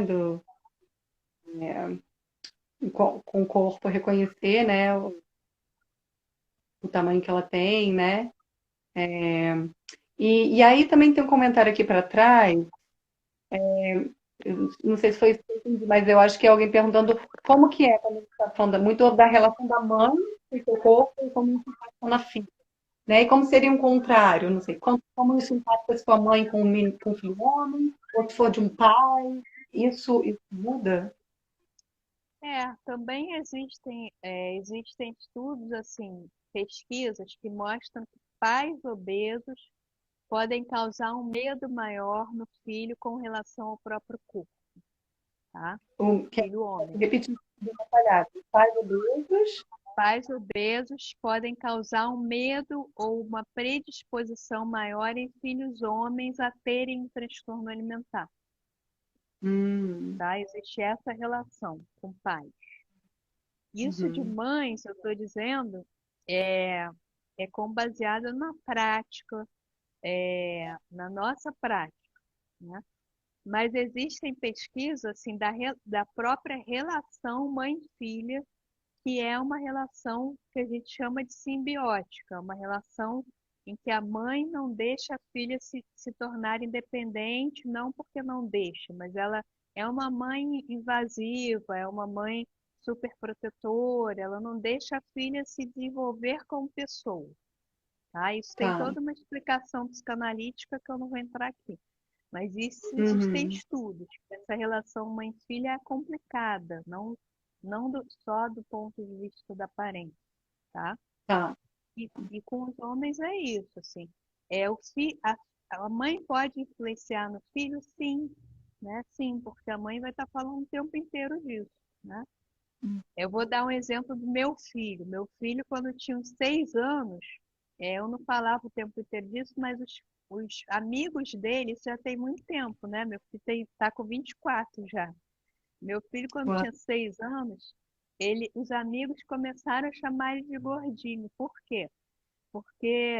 Speaker 1: Com o corpo, reconhecer, né? O tamanho que ela tem, né? E aí também tem um comentário aqui para trás, eu não sei se foi isso que eu entendi, mas eu acho que é alguém perguntando como que é quando a gente está falando muito da relação da mãe com o seu corpo e como isso impacta na filha, né? E como seria um contrário, não sei, como isso impacta se for a mãe com um filho homem, ou se for de um pai, isso muda?
Speaker 2: Também existem estudos, assim, pesquisas que mostram que pais obesos podem causar um medo maior no filho com relação ao próprio corpo, tá?
Speaker 1: Que é,
Speaker 2: Filho homem.
Speaker 1: repetindo, detalhado, pais obesos,
Speaker 2: Pais obesos podem causar um medo ou uma predisposição maior em filhos homens a terem um transtorno alimentar,
Speaker 1: hum,
Speaker 2: tá? Existe essa relação com pais. Isso de
Speaker 1: uhum,
Speaker 2: mães, eu estou dizendo, é, é com baseado na prática, na nossa prática, né? Mas existem pesquisas assim da própria relação mãe-filha, que é uma relação que a gente chama de simbiótica, uma relação em que a mãe não deixa a filha se tornar independente, não porque não deixa, mas ela é uma mãe invasiva, é uma mãe super protetora, ela não deixa a filha se desenvolver como pessoa, tá? Isso tem
Speaker 1: tá,
Speaker 2: toda uma explicação psicanalítica que eu não vou entrar aqui. Mas isso existem
Speaker 1: uhum,
Speaker 2: estudos. Essa relação mãe-filha é complicada, não só do ponto de vista da aparência, tá?
Speaker 1: tá,
Speaker 2: E com os homens é isso, assim. É o fi, a mãe pode influenciar no filho, sim, né? Sim, porque a mãe vai estar falando o tempo inteiro disso, né? Eu vou dar um exemplo do meu filho. Meu filho, quando tinha uns 6 anos, eu não falava o tempo inteiro disso, mas os amigos dele, isso já tem muito tempo, né? Meu filho está com 24 já. Meu filho, quando
Speaker 1: uau,
Speaker 2: tinha 6 anos, os amigos começaram a chamar ele de gordinho. Por quê? Porque,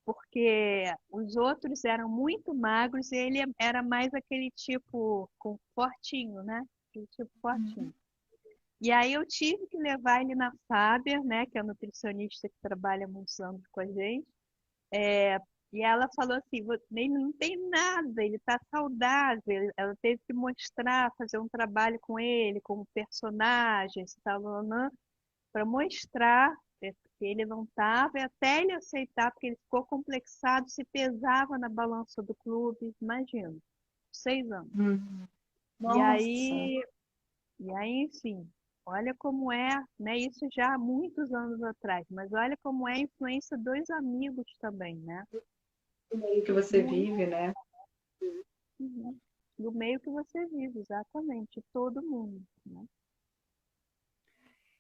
Speaker 2: porque os outros eram muito magros e ele era mais aquele tipo fortinho, né? Aquele tipo fortinho. E aí eu tive que levar ele na Fábia, né, que é a nutricionista que trabalha há muitos anos com a gente. E ela falou assim, ele não tem nada, ele está saudável. Ela teve que mostrar, fazer um trabalho com ele, com personagens, para mostrar que ele não estava, e até ele aceitar, porque ele ficou complexado, se pesava na balança do clube, imagina, 6 anos.
Speaker 1: uhum.
Speaker 2: E
Speaker 1: Nossa,
Speaker 2: aí enfim, olha como é, né? Isso já há muitos anos atrás, mas olha como é a influência dos amigos também, né?
Speaker 1: o meio que você
Speaker 2: Muito
Speaker 1: vive, né?
Speaker 2: uhum, do meio que você vive, exatamente, todo mundo, né?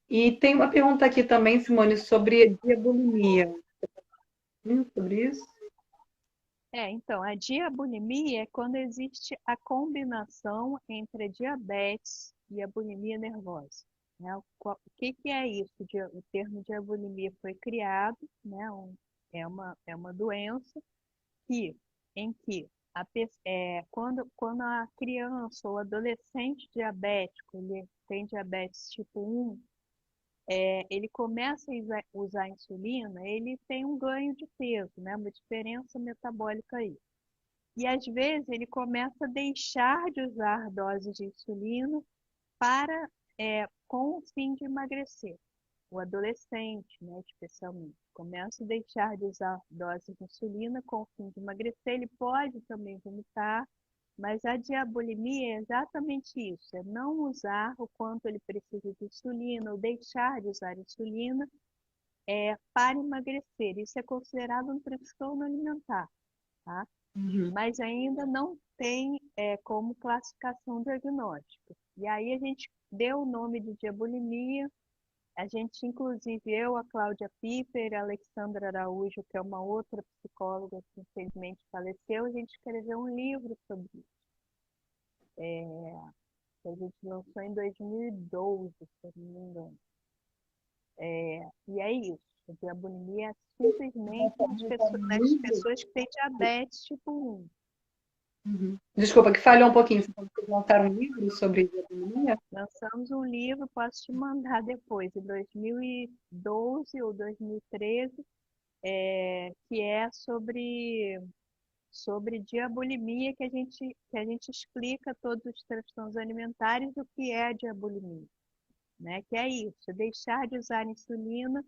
Speaker 1: E tem uma pergunta aqui também, Simone, sobre diabulimia. Sobre isso?
Speaker 2: Então, a diabulimia é quando existe a combinação entre a diabetes e a bulimia nervosa, né? O que que é isso? O termo diabulimia foi criado, né? É uma doença que, em que quando a criança ou adolescente diabético ele tem diabetes tipo 1, ele começa a usar insulina, ele tem um ganho de peso, né? Uma diferença metabólica aí. E às vezes ele começa a deixar de usar doses de insulina para, com o fim de emagrecer. O adolescente, né, especialmente, começa a deixar de usar doses de insulina com o fim de emagrecer, ele pode também vomitar, Mas a diabulimia é exatamente isso, é não usar o quanto ele precisa de insulina ou deixar de usar insulina para emagrecer. Isso é considerado um transtorno alimentar, tá?
Speaker 1: Uhum.
Speaker 2: Mas ainda não tem como classificação diagnóstica. E aí a gente deu o nome de diabulimia. A gente, inclusive, eu, a Cláudia Piper, a Alexandra Araújo, que é uma outra psicóloga que infelizmente faleceu, a gente escreveu um livro sobre isso, que a gente lançou em 2012, se eu não me engano. E é isso, a diabulimia é simplesmente nas pessoas que têm diabetes tipo 1.
Speaker 1: Uhum. Desculpa, que falhou um pouquinho. Você falou que lançaram um livro sobre economia?
Speaker 2: Lançamos um livro, posso te mandar depois, em 2012 ou 2013, que é sobre diabulimia, que a gente explica todos os transtornos alimentares do que é a diabulimia, né? Que é isso, deixar de usar insulina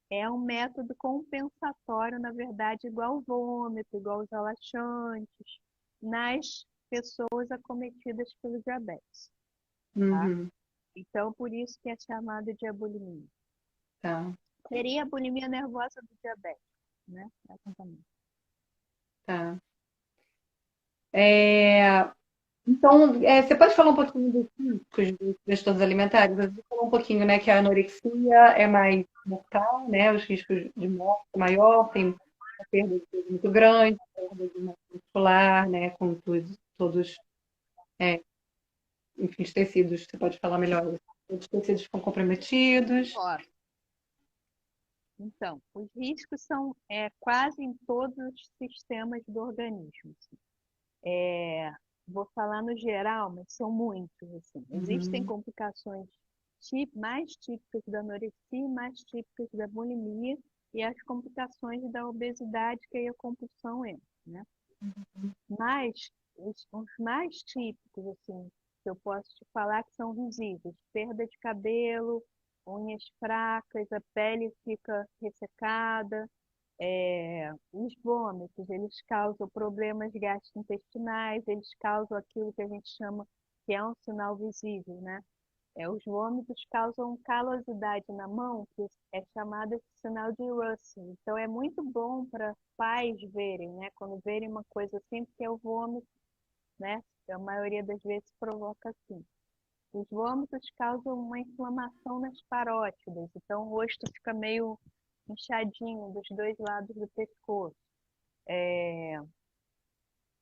Speaker 2: é um método compensatório, na verdade, igual vômito, igual os relaxantes, nas pessoas acometidas pelo diabetes, tá?
Speaker 1: Uhum.
Speaker 2: Então, por isso que é chamado de bulimia.
Speaker 1: Tá,
Speaker 2: Seria a bulimia nervosa do diabetes, né? Exatamente.
Speaker 1: tá. É, então, você pode falar um pouquinho dos riscos dos transtornos alimentares? Você falou um pouquinho, né, que a anorexia é mais mortal, né? Os riscos de morte é maior, tem uma perda de peso muito grande, perda de massa muscular, né? Com todos, enfim, os tecidos, você pode falar melhor, todos os tecidos ficam comprometidos.
Speaker 2: Ó, então, os riscos são quase em todos os sistemas do organismo. Assim. Vou falar no geral, mas são muitos. Assim. Existem
Speaker 1: Uhum,
Speaker 2: complicações mais típicas da anorexia e mais típicas da bulimia e as complicações da obesidade, que aí a compulsão entra, né? Mas os mais típicos, assim, que eu posso te falar que são visíveis, perda de cabelo, unhas fracas, a pele fica ressecada, os vômitos, eles causam problemas gastrointestinais, eles causam aquilo que a gente chama que é um sinal visível, né? Os vômitos causam calosidade na mão, que é chamado esse sinal de Russell. Então é muito bom para pais verem, né? Quando verem uma coisa assim, porque é o vômito, né? A maioria das vezes provoca assim. Os vômitos causam uma inflamação nas parótidas, então o rosto fica meio inchadinho dos dois lados do pescoço.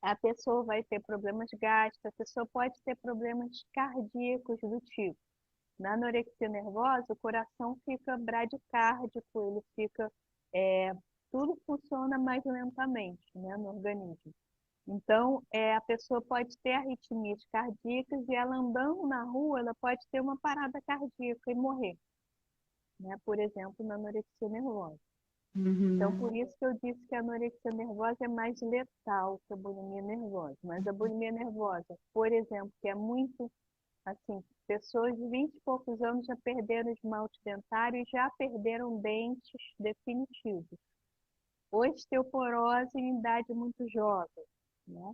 Speaker 2: A pessoa vai ter problemas gástricos, a pessoa pode ter problemas cardíacos do tipo. Na anorexia nervosa, o coração fica bradicárdico, ele fica. é, Tudo funciona mais lentamente, né, no organismo. Então, a pessoa pode ter arritmias cardíacas e ela andando na rua, ela pode ter uma parada cardíaca e morrer, né? Por exemplo, na anorexia nervosa. Então,
Speaker 1: uhum,
Speaker 2: por isso que eu disse que a anorexia nervosa é mais letal que a bulimia nervosa. Mas a bulimia nervosa, por exemplo, que é muito assim, pessoas de 20 e poucos anos já perderam esmalte dentário e já perderam dentes definitivos. Osteoporose em idade muito jovem, né?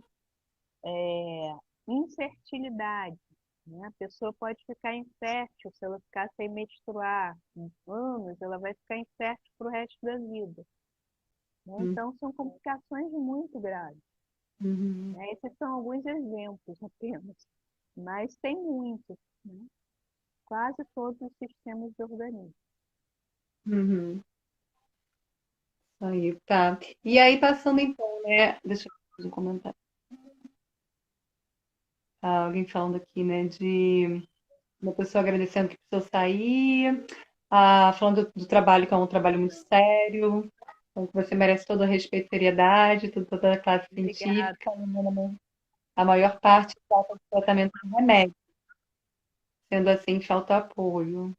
Speaker 2: Infertilidade, né? A pessoa pode ficar infértil se ela ficar sem menstruar anos, ela vai ficar infértil para o resto da vida. Né?
Speaker 1: uhum,
Speaker 2: Então, são complicações muito graves.
Speaker 1: uhum,
Speaker 2: Né? Esses são alguns exemplos apenas, mas tem muitos, né? Quase todos os sistemas do organismo.
Speaker 1: uhum. Aí, tá. E aí, passando então, né? Deixa eu fazer um comentário. Alguém falando aqui, né, de uma pessoa agradecendo que precisou sair, falando do trabalho, que é um trabalho muito sério, então que você merece todo o respeito e seriedade, toda a classe
Speaker 2: Obrigada.
Speaker 1: científica, a maior parte falta de tratamento com remédio, sendo assim, falta apoio.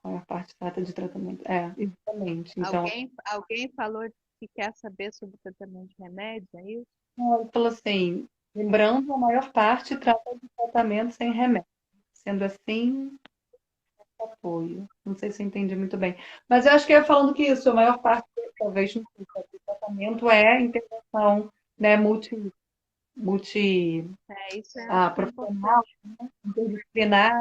Speaker 1: A maior parte trata de tratamento. Exatamente. Então,
Speaker 2: Alguém falou que quer saber sobre o tratamento de remédios, é isso?
Speaker 1: ele falou assim, lembrando, a maior parte trata de tratamento sem remédio. Sendo assim, apoio. Não sei se eu entendi muito bem. Mas eu acho que eu ia falando que isso, a maior parte, talvez, do tratamento é intervenção, né, multi. multi,
Speaker 2: Isso é
Speaker 1: profissional,
Speaker 2: importante.
Speaker 1: interdisciplinar,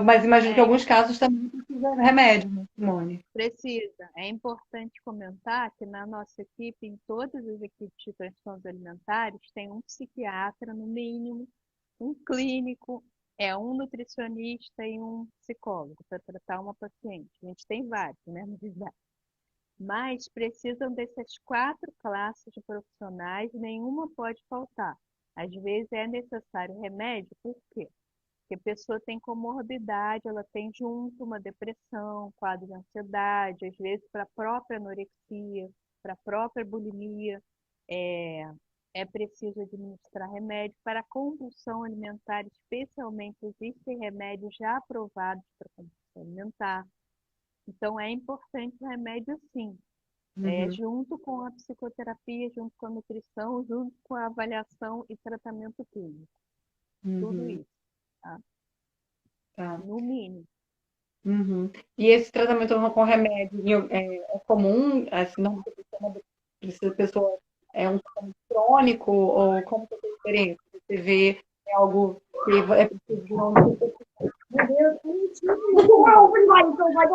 Speaker 1: mas imagino que em
Speaker 2: É,
Speaker 1: alguns casos também precisa de remédio, né, Simone?
Speaker 2: precisa. É importante comentar que na nossa equipe, em todas as equipes de transtornos alimentares, tem um psiquiatra, no mínimo, um clínico, um nutricionista e um psicólogo para tratar uma paciente. A gente tem vários, né, na verdade. Mas precisam dessas 4 classes de profissionais, nenhuma pode faltar. Às vezes é necessário remédio, por quê? Porque a pessoa tem comorbidade, ela tem junto uma depressão, quadro de ansiedade, às vezes para a própria anorexia, para a própria bulimia, é, é preciso administrar remédio. Para a compulsão alimentar, especialmente, existem remédios já aprovados para compulsão alimentar. Então, é importante o remédio, sim,
Speaker 1: Uhum,
Speaker 2: junto com a psicoterapia, junto com a nutrição, junto com a avaliação e tratamento clínico. Tudo
Speaker 1: uhum,
Speaker 2: isso, tá?
Speaker 1: tá.
Speaker 2: No mínimo.
Speaker 1: Uhum. E esse tratamento com remédio é comum? Assim, não precisa a pessoa é um tratamento crônico ou como que é a sua experiência? Você vê é algo que é preciso de um... Meu Deus, gente, não, vai, então vai,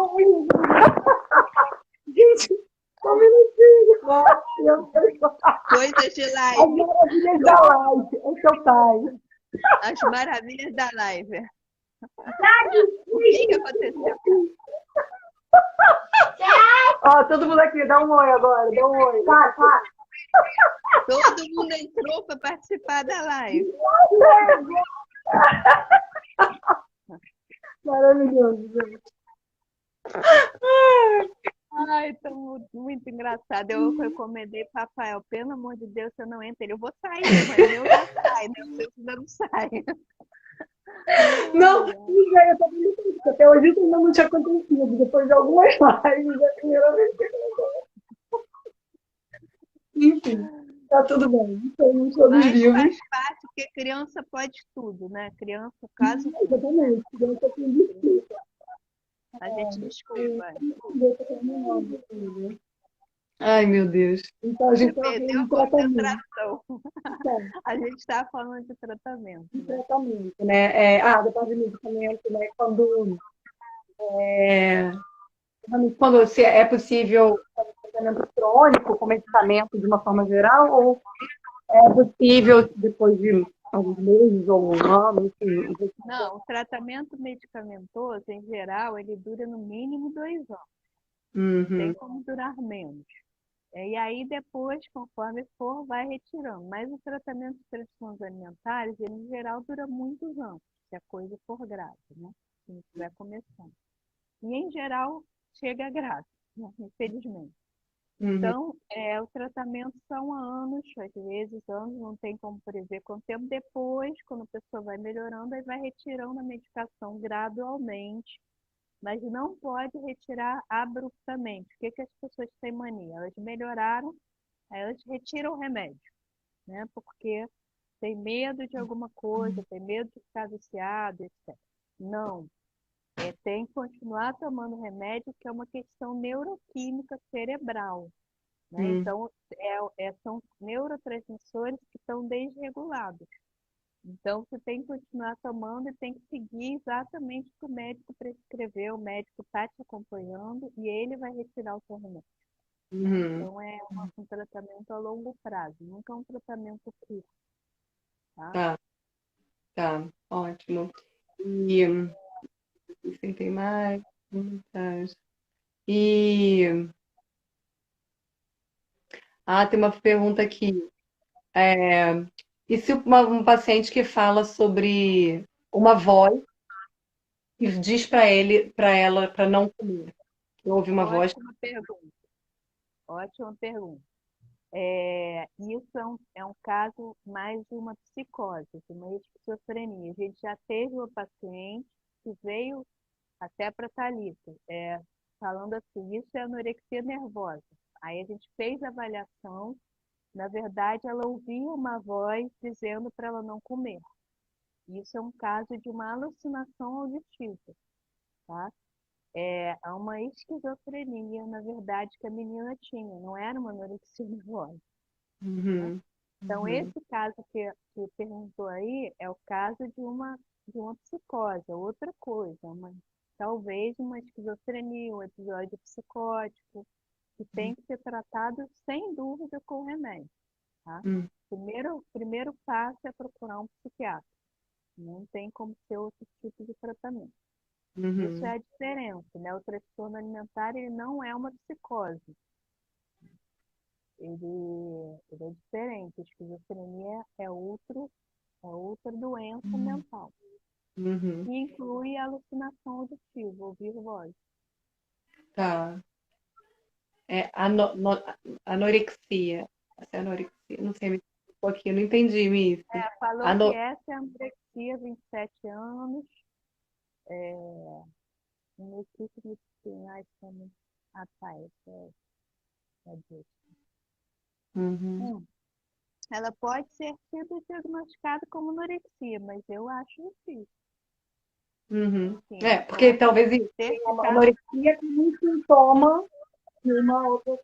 Speaker 1: gente, só um minutinho.
Speaker 2: Coisas de
Speaker 1: As
Speaker 2: live.
Speaker 1: maravilhas da live, é seu pai.
Speaker 2: As maravilhas da live. O que que aconteceu?
Speaker 1: Ó, todo mundo aqui, dá um oi agora, dá um oi. Para, para.
Speaker 2: Todo mundo entrou para participar da live.
Speaker 1: Maravilhoso, gente.
Speaker 2: Ai, tão muito engraçado. Eu recomendei para Rafael, pelo amor de Deus, você não entra. Eu vou sair, mas o meu já sai, né? O seu ainda não sai.
Speaker 1: Não,
Speaker 2: Ai, ai.
Speaker 1: eu tô muito triste, porque até hoje isso ainda não tinha acontecido. Depois de algumas lives, é a primeira vez que aconteceu. Enfim, tá tudo bem. Estamos todos
Speaker 2: Mas
Speaker 1: vivos.
Speaker 2: faz parte, porque criança pode tudo, né? Criança, o caso tudo.
Speaker 1: Exatamente. Criança com desculpa.
Speaker 2: A gente desculpa.
Speaker 1: Deixa terminando tudo. Ai, meu Deus. Então a
Speaker 2: Você
Speaker 1: gente tá
Speaker 2: perdeu
Speaker 1: vendo
Speaker 2: a
Speaker 1: um tratamento.
Speaker 2: concentração.
Speaker 1: Então,
Speaker 2: A gente está falando de tratamento,
Speaker 1: um
Speaker 2: né?
Speaker 1: tratamento, né? Depois de medicamento, né? Quando se é possível tratamento crônico com medicamento de uma forma geral, ou é possível depois de alguns meses ou um ano, enfim.
Speaker 2: Não, o tratamento medicamentoso, em geral, ele dura no mínimo 2 anos. Não tem
Speaker 1: Uhum,
Speaker 2: como durar menos. E aí depois, conforme for, vai retirando. Mas o tratamento de transtornos alimentares, ele, em geral, dura muitos anos, se a coisa for grave, né? Se não estiver começando. E, em geral, chega grave, né? Infelizmente.
Speaker 1: uhum,
Speaker 2: Então, o tratamento são anos, às vezes anos, não tem como prever quanto tempo. Depois, quando a pessoa vai melhorando, aí vai retirando a medicação gradualmente, mas não pode retirar abruptamente. O que que as pessoas têm mania? Elas melhoraram, aí elas retiram o remédio, né? Porque tem medo de alguma coisa, tem medo de ficar viciado, etc. Não, tem que continuar tomando remédio, que é uma questão neuroquímica cerebral, né?
Speaker 1: uhum,
Speaker 2: Então, são neurotransmissores que estão desregulados. Então, você tem que continuar tomando e tem que seguir exatamente o que o médico prescreveu, o médico está te acompanhando e ele vai retirar o seu remédio, né?
Speaker 1: uhum.
Speaker 2: Então, é um tratamento a longo prazo, nunca é um tratamento curto, tá?
Speaker 1: Tá, tá, ótimo. E assim, tem mais perguntas. E tem uma pergunta aqui. E se um paciente que fala sobre uma voz e diz para ela, para não comer, que ouve uma voz.
Speaker 2: Ótima pergunta, ótima pergunta. Isso é um caso mais de uma psicose, de uma esquizofrenia. A gente já teve uma paciente que veio até para a Thalita, falando assim, isso é anorexia nervosa. Aí a gente fez a avaliação, na verdade ela ouvia uma voz dizendo para ela não comer. Isso é um caso de uma alucinação auditiva, tá? É uma esquizofrenia, na verdade, que a menina tinha, não era uma anorexia nervosa. Tá?
Speaker 1: Uhum.
Speaker 2: Então,
Speaker 1: Uhum.
Speaker 2: esse caso que perguntou aí é o caso de uma psicose, é outra coisa, talvez uma esquizofrenia, um episódio psicótico, que tem que ser tratado sem dúvida com remédio, tá?
Speaker 1: Uhum.
Speaker 2: Primeiro passo é procurar um psiquiatra, não tem como ser outro tipo de tratamento. Isso é
Speaker 1: Uhum.
Speaker 2: a diferença, né? O transtorno alimentar, ele não é uma psicose, ele é diferente. A esquizofrenia é outra doença mental,
Speaker 1: Uhum.
Speaker 2: que inclui a alucinação auditiva, ouvir voz.
Speaker 1: Tá. É anorexia. Essa é anorexia. Não sei, me explica um pouquinho, não entendi isso.
Speaker 2: Falou que
Speaker 1: Ano...
Speaker 2: essa é a anorexia, 27 anos, uma equipe de sinais como a paz, é disso.
Speaker 1: Uhum.
Speaker 2: Ela pode ser sido diagnosticada como anorexia, mas eu acho difícil.
Speaker 1: Uhum.
Speaker 2: Sim,
Speaker 1: É,
Speaker 2: ela
Speaker 1: porque
Speaker 2: pode
Speaker 1: talvez isso,
Speaker 2: ter
Speaker 1: tem uma
Speaker 2: ficado.
Speaker 1: anorexia como um sintoma de uma outra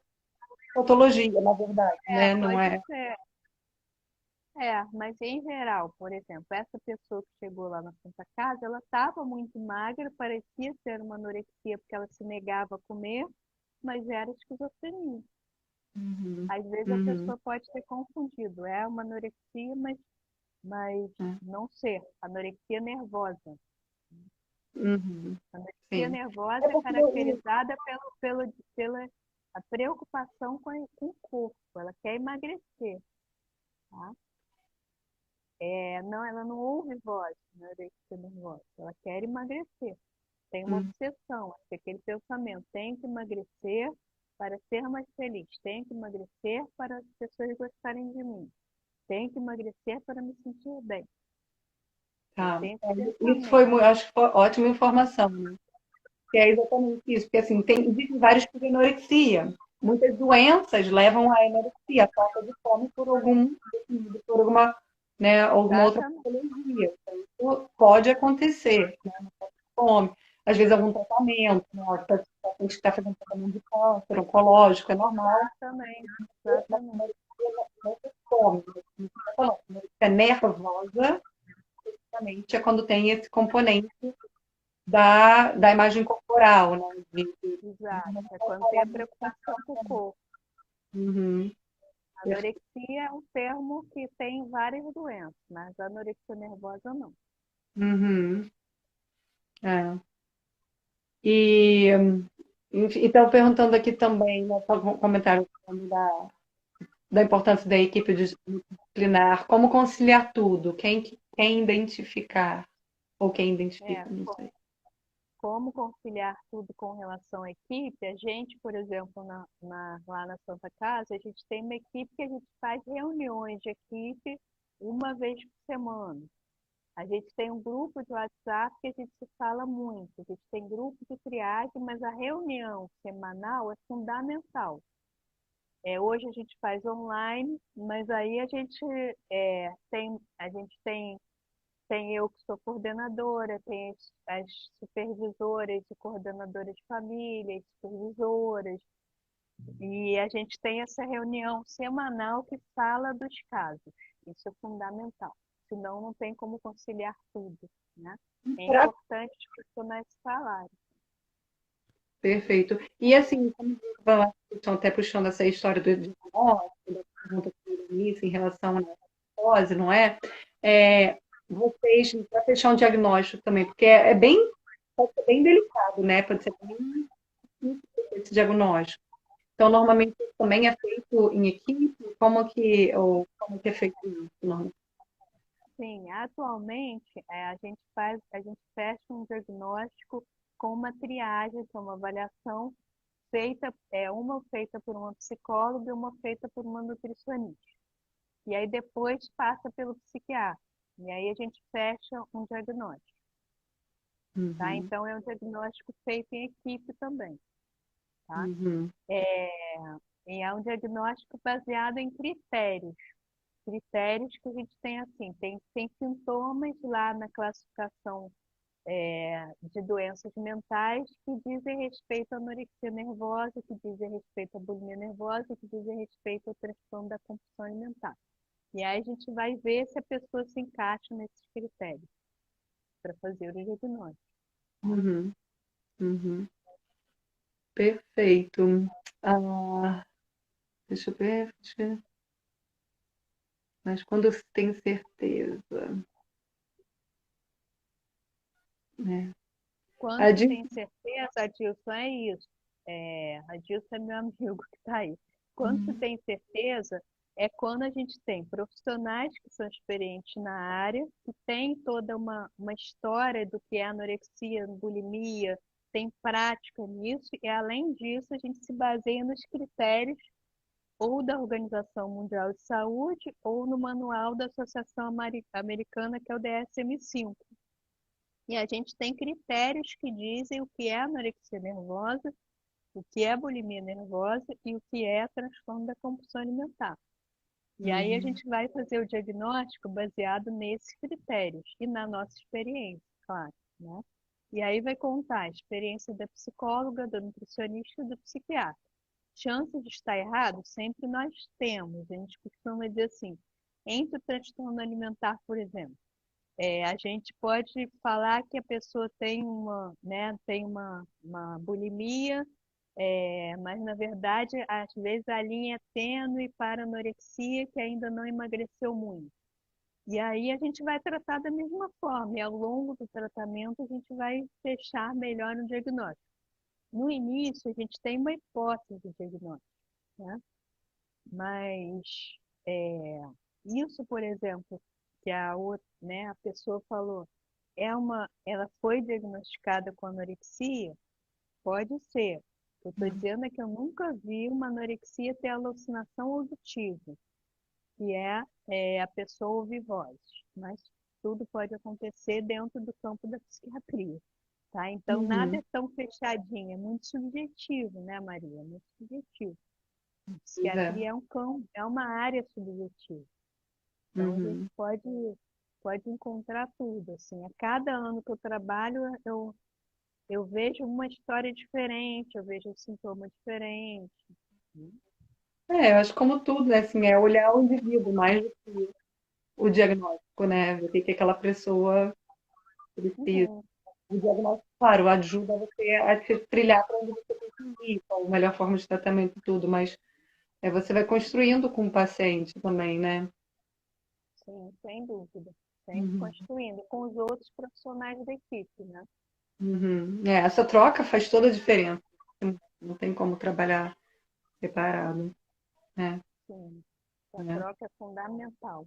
Speaker 1: patologia, na verdade, né? Não
Speaker 2: Pode
Speaker 1: é.
Speaker 2: ser. Mas em geral, por exemplo, essa pessoa que chegou lá na Santa Casa, ela estava muito magra, parecia ser uma anorexia porque ela se negava a comer, mas era esquizofrenia.
Speaker 1: Uhum.
Speaker 2: Às vezes a
Speaker 1: Uhum.
Speaker 2: pessoa pode ter confundido, é uma anorexia, mas
Speaker 1: É.
Speaker 2: não ser, anorexia nervosa.
Speaker 1: Uhum.
Speaker 2: Anorexia
Speaker 1: Sim. É
Speaker 2: nervosa é
Speaker 1: porque
Speaker 2: caracterizada pela a preocupação com o corpo, ela quer emagrecer, tá? Não, ela não ouve voz na anorexia nervosa, ela quer emagrecer. Tem uma
Speaker 1: Uhum.
Speaker 2: obsessão, aquele pensamento, tem que emagrecer para ser mais feliz, tem que emagrecer para as pessoas gostarem de mim, tem que emagrecer para me sentir bem. Ela
Speaker 1: Tá.
Speaker 2: tem esse
Speaker 1: É, isso
Speaker 2: pensamento.
Speaker 1: foi, acho que foi ótima informação, né? Que é exatamente isso, porque assim, existem vários tipos de anorexia. Muitas doenças levam à anorexia, a falta de fome por alguma, né, alguma outra
Speaker 2: Exatamente.
Speaker 1: patologia. Então, isso pode acontecer, né, fome. Às vezes algum tratamento, né, a paciente está fazendo tratamento de câncer oncológico, é normal,
Speaker 2: Exatamente.
Speaker 1: mas a
Speaker 2: Exatamente.
Speaker 1: anorexia não é fome, né, como você está falando. A anorexia nervosa, justamente, é quando tem esse componente da imagem corporal, né?
Speaker 2: Exato. É quando tem a preocupação com o corpo.
Speaker 1: Uhum,
Speaker 2: Anorexia é um termo que tem várias doenças, mas a anorexia nervosa não.
Speaker 1: uhum, é. E então perguntando aqui também, né, um comentário da importância da equipe disciplinar, como conciliar tudo, quem identificar, ou quem
Speaker 2: É,
Speaker 1: identifica, não sei.
Speaker 2: como conciliar tudo com relação à equipe, a gente, por exemplo, lá na Santa Casa, a gente tem uma equipe que a gente faz reuniões de equipe uma vez por semana. A gente tem um grupo de WhatsApp que a gente se fala muito. A gente tem grupo de triagem, mas a reunião semanal é fundamental. Hoje a gente faz online, mas aí tem eu que sou coordenadora, tem as supervisoras e coordenadoras de família, supervisoras, e a gente tem essa reunião semanal que fala dos casos. Isso é fundamental, senão não tem como conciliar tudo, né? É importante os profissionais falarem.
Speaker 1: Perfeito. E assim, como você fala, estão até puxando essa história do diagnóstico, da pergunta que eu início em relação à psicose, não é? É, vocês, para fechar um diagnóstico também, porque pode ser bem delicado, né? Pode ser bem difícil esse diagnóstico. Então, normalmente isso também é feito em equipe, como que é feito isso? Não?
Speaker 2: Sim, atualmente a gente fecha um diagnóstico com uma triagem, com uma avaliação uma feita por uma psicóloga e uma feita por uma nutricionista. E aí depois passa pelo psiquiatra. E aí a gente fecha um diagnóstico, tá?
Speaker 1: Uhum,
Speaker 2: Então é um diagnóstico feito em equipe também, tá?
Speaker 1: uhum,
Speaker 2: É, e é um diagnóstico baseado em critérios que a gente tem assim, tem sintomas lá na classificação de doenças mentais que dizem respeito à anorexia nervosa, que dizem respeito à bulimia nervosa, que dizem respeito ao transtorno da compulsão alimentar. E aí a gente vai ver se a pessoa se encaixa nesses critérios para fazer o diagnóstico.
Speaker 1: Uhum, uhum. Perfeito. Ah, deixa eu ver. Mas quando se tem certeza, né?
Speaker 2: Quando
Speaker 1: A
Speaker 2: se
Speaker 1: de...
Speaker 2: tem certeza, Adilson, é isso. Adilson é meu amigo que está aí. Quando se tem certeza, é quando a gente tem profissionais que são experientes na área, que tem toda uma história do que é anorexia, bulimia, tem prática nisso, e além disso, a gente se baseia nos critérios ou da Organização Mundial de Saúde ou no manual da Associação Americana, que é o DSM-5. E a gente tem critérios que dizem o que é anorexia nervosa, o que é bulimia nervosa e o que é transtorno da compulsão alimentar. E aí a
Speaker 1: Uhum,
Speaker 2: gente vai fazer o diagnóstico baseado nesses critérios e na nossa experiência, claro, né? E aí vai contar a experiência da psicóloga, do nutricionista e do psiquiatra. Chances de estar errado sempre nós temos. A gente costuma dizer assim, entre o transtorno alimentar, por exemplo, a gente pode falar que a pessoa tem uma bulimia, mas na verdade, às vezes a linha é tênue para anorexia que ainda não emagreceu muito. E aí a gente vai tratar da mesma forma, e ao longo do tratamento a gente vai fechar melhor o diagnóstico. No início, a gente tem uma hipótese de diagnóstico, né? Mas é, isso, por exemplo, que a pessoa falou, ela foi diagnosticada com anorexia? Pode ser. Eu estou dizendo é que eu nunca vi uma anorexia ter alucinação auditiva, que é a pessoa ouvir vozes, mas tudo pode acontecer dentro do campo da psiquiatria, tá? Então, nada
Speaker 1: uhum,
Speaker 2: é tão fechadinho, é muito subjetivo, né, Maria? Muito subjetivo.
Speaker 1: pois é.
Speaker 2: Psiquiatria é um campo, é uma área subjetiva. Então, a gente
Speaker 1: Uhum.
Speaker 2: pode encontrar tudo, assim. A cada ano que eu trabalho, eu vejo uma história diferente, eu vejo um sintoma diferente.
Speaker 1: Eu acho que como tudo, né, assim, é olhar o indivíduo mais do que o diagnóstico, né? Ver o que que aquela pessoa precisa.
Speaker 2: Uhum,
Speaker 1: O diagnóstico, claro, ajuda você a te trilhar para onde você tem que ir, qual a melhor forma de tratamento e tudo, mas você vai construindo com o paciente também, né?
Speaker 2: sim, sem dúvida. Sempre
Speaker 1: Uhum.
Speaker 2: construindo com os outros profissionais da equipe, né?
Speaker 1: Uhum. Essa troca faz toda a diferença. Não tem como trabalhar separado, né?
Speaker 2: Sim, a
Speaker 1: Né?
Speaker 2: troca é fundamental,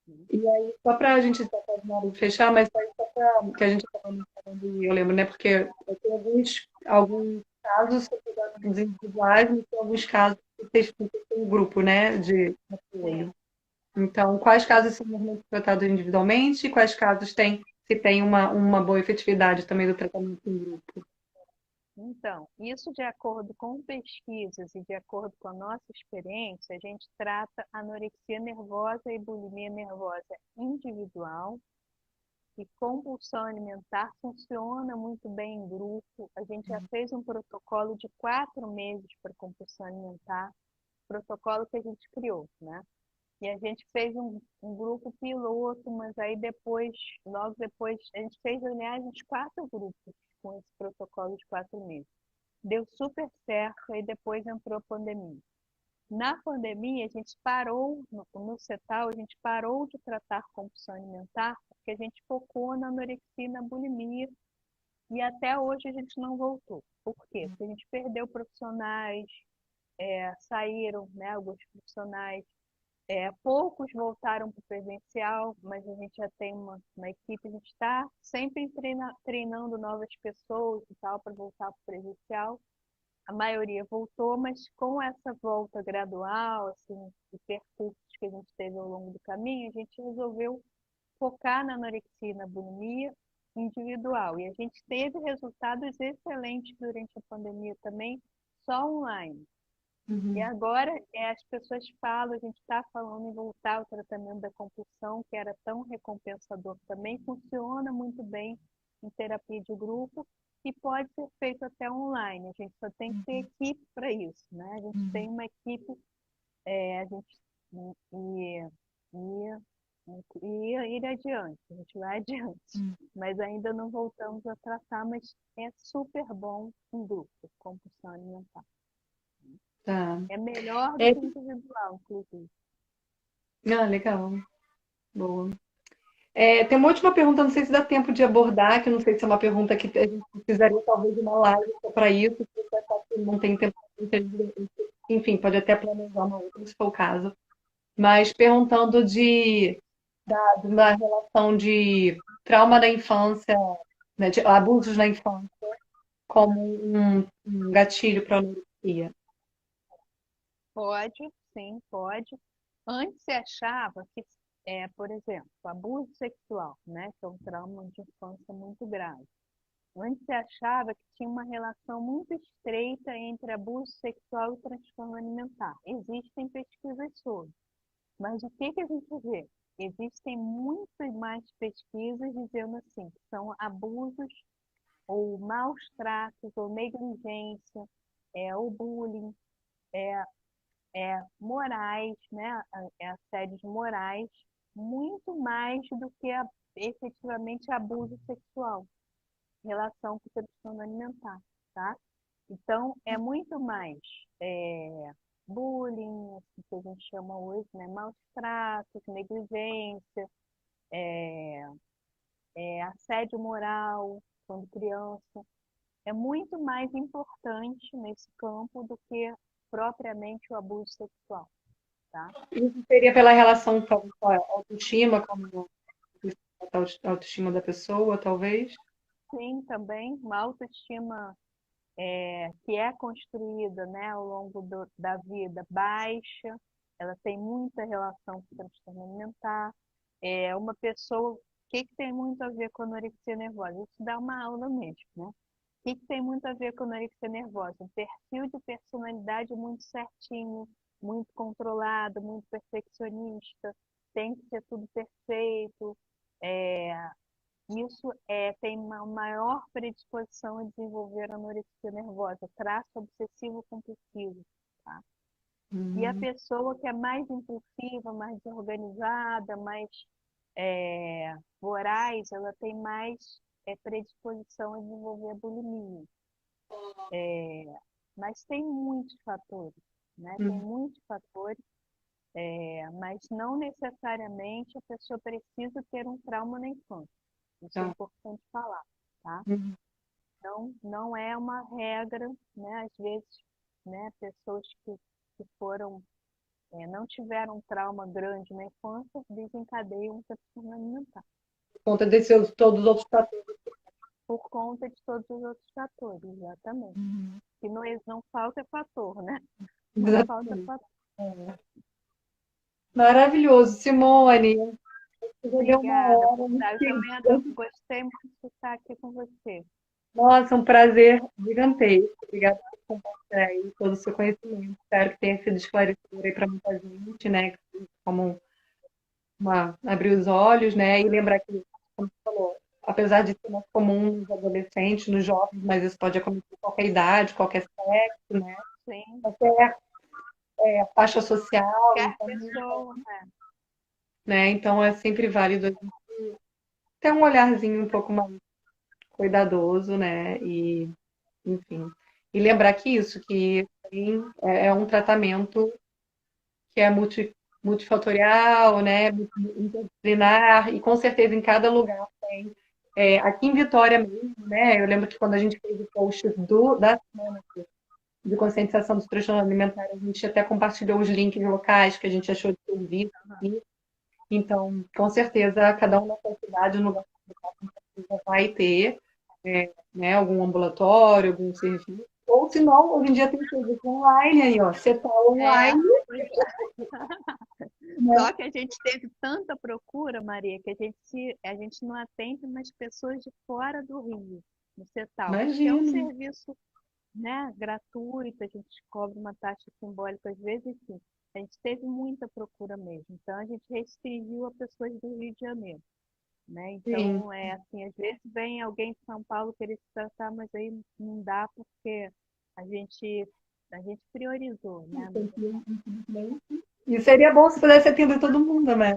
Speaker 2: né?
Speaker 1: E aí, só para a gente estar terminando de fechar, mas aí só para que a gente estava falando, eu lembro, né? Porque eu tenho alguns casos dos individuais, mas tem alguns casos que tem um grupo, né, de
Speaker 2: Sim.
Speaker 1: apoio. Então, quais casos são normalmente tratados individualmente e quais casos se tem uma boa efetividade também do tratamento em grupo?
Speaker 2: Então, isso de acordo com pesquisas e de acordo com a nossa experiência, a gente trata anorexia nervosa e bulimia nervosa individual, e compulsão alimentar funciona muito bem em grupo. A gente já fez um protocolo de 4 meses para compulsão alimentar, protocolo que a gente criou, né? E a gente fez um grupo piloto, mas aí depois, logo depois, a gente fez, aliás, uns 4 grupos com esse protocolo de 4 meses. Deu super certo, aí depois entrou a pandemia. Na pandemia, a gente parou, no CETAL, a gente parou de tratar compulsão alimentar, porque a gente focou na anorexia e na bulimia, e até hoje a gente não voltou. Por quê? Porque a gente perdeu profissionais, saíram, né, alguns profissionais, poucos voltaram para o presencial, mas a gente já tem uma equipe, a gente está sempre treinando novas pessoas e tal para voltar para o presencial. A maioria voltou, mas com essa volta gradual, assim, de percursos que a gente teve ao longo do caminho, a gente resolveu focar na anorexia e na bulimia individual. E a gente teve resultados excelentes durante a pandemia também, só online. E
Speaker 1: Uhum.
Speaker 2: agora as pessoas falam, a gente está falando em voltar ao tratamento da compulsão, que era tão recompensador também, funciona muito bem em terapia de grupo e pode ser feito até online. A gente só tem que ter equipe para isso, né? A gente tem uma equipe, a gente, e e ir adiante, a gente vai adiante. Mas ainda não voltamos a tratar, mas é super bom em duplo, compulsão alimentar.
Speaker 1: Tá.
Speaker 2: É melhor do
Speaker 1: É,
Speaker 2: que individual, inclusive.
Speaker 1: legal. Boa. Tem uma última pergunta, não sei se dá tempo de abordar, que eu não sei se é uma pergunta que a gente precisaria talvez de uma live só para isso, se você achar que não tem tempo, enfim, pode até planejar uma outra, se for o caso. Mas perguntando de uma relação de trauma da infância, né, de abusos na infância, como um gatilho para a anorexia.
Speaker 2: Pode, sim, pode. Antes se achava que, por exemplo, abuso sexual, né, que é um trauma de infância muito grave. Antes se achava que tinha uma relação muito estreita entre abuso sexual e transtorno alimentar. Existem pesquisas sobre, mas o que a gente vê? Existem muitas mais pesquisas dizendo assim, que são abusos ou maus tratos ou negligência, ou bullying, morais, né? Assédios morais, muito mais do que efetivamente abuso sexual em relação com o transtorno alimentar, tá? Então, é muito mais é, bullying, assim, que a gente chama hoje, né? Maus tratos, negligência, assédio moral, quando criança. É muito mais importante nesse campo do que propriamente o abuso sexual, tá?
Speaker 1: Isso seria pela relação com a autoestima, como a autoestima da pessoa, talvez?
Speaker 2: Sim, também uma autoestima que é construída, né, ao longo da vida baixa, ela tem muita relação com o transtorno alimentar. Uma pessoa, o que tem muito a ver com a anorexia nervosa? Isso dá uma aula mesmo, né? O que tem muito a ver com a anorexia nervosa? Um perfil de personalidade muito certinho, muito controlado, muito perfeccionista, tem que ser tudo perfeito. É, isso tem uma maior predisposição a desenvolver anorexia nervosa, traço obsessivo compulsivo, tá? E a
Speaker 1: Hum,
Speaker 2: pessoa que é mais impulsiva, mais desorganizada, mais voraz, ela tem mais predisposição a desenvolver a bulimia. Mas tem muitos fatores, né? Tem
Speaker 1: hum,
Speaker 2: muitos fatores, mas não necessariamente a pessoa precisa ter um trauma na infância. Isso é
Speaker 1: tá.
Speaker 2: importante falar, tá?
Speaker 1: Hum.
Speaker 2: Não é uma regra, né? Às vezes, né, pessoas que foram, não tiveram um trauma grande na infância, desencadeiam um transtorno alimentar,
Speaker 1: Por conta desses todos os outros fatores.
Speaker 2: por conta de todos os outros fatores, exatamente. Que não falta fator, né? Não falta
Speaker 1: Exatamente.
Speaker 2: fator.
Speaker 1: Maravilhoso, Simone. Já deu uma
Speaker 2: Obrigada
Speaker 1: hora,
Speaker 2: por
Speaker 1: me
Speaker 2: estar. Eu também
Speaker 1: perdi.
Speaker 2: gostei muito de estar aqui com você.
Speaker 1: Nossa, um prazer gigantesco. Obrigada por compartilhar aí todo o seu conhecimento. Espero que tenha sido esclarecedor aí para muita gente, né? Como abrir os olhos, né? E lembrar que, como você falou, apesar de ser mais comum nos adolescentes, nos jovens, mas isso pode acontecer em qualquer idade, qualquer sexo, né?
Speaker 2: Sim,
Speaker 1: Qualquer faixa social,
Speaker 2: qualquer
Speaker 1: então,
Speaker 2: pessoa,
Speaker 1: né? Então é sempre válido a gente ter um olharzinho um pouco mais cuidadoso, né? E, enfim. E lembrar que isso, que é um tratamento que é multifatorial, né? Interdisciplinar, e com certeza em cada lugar tem. Aqui em Vitória mesmo, né? Eu lembro que quando a gente fez o post da semana de conscientização dos transtornos alimentares, a gente até compartilhou os links locais que a gente achou de serviço. Então, com certeza, cada um na sua cidade, no lugar que você vai ter, né, algum ambulatório, algum serviço. Ou se não, hoje em dia tem serviço online aí, ó. Você tá
Speaker 2: é,
Speaker 1: online, né?
Speaker 2: só que a gente teve tanta procura, Maria, que a gente não atende mais pessoas de fora do Rio, no CETAL, porque é um
Speaker 1: Imagina.
Speaker 2: serviço, né, gratuito, a gente cobra uma taxa simbólica às vezes, enfim. A gente teve muita procura mesmo, então a gente restringiu a pessoas do Rio de Janeiro, né?
Speaker 1: Sim.
Speaker 2: Então, assim, às vezes vem alguém de São Paulo querer se tratar, mas aí não dá porque a gente, a gente priorizou, né?
Speaker 1: Tem que, infelizmente. E seria bom se pudesse atender todo mundo, né?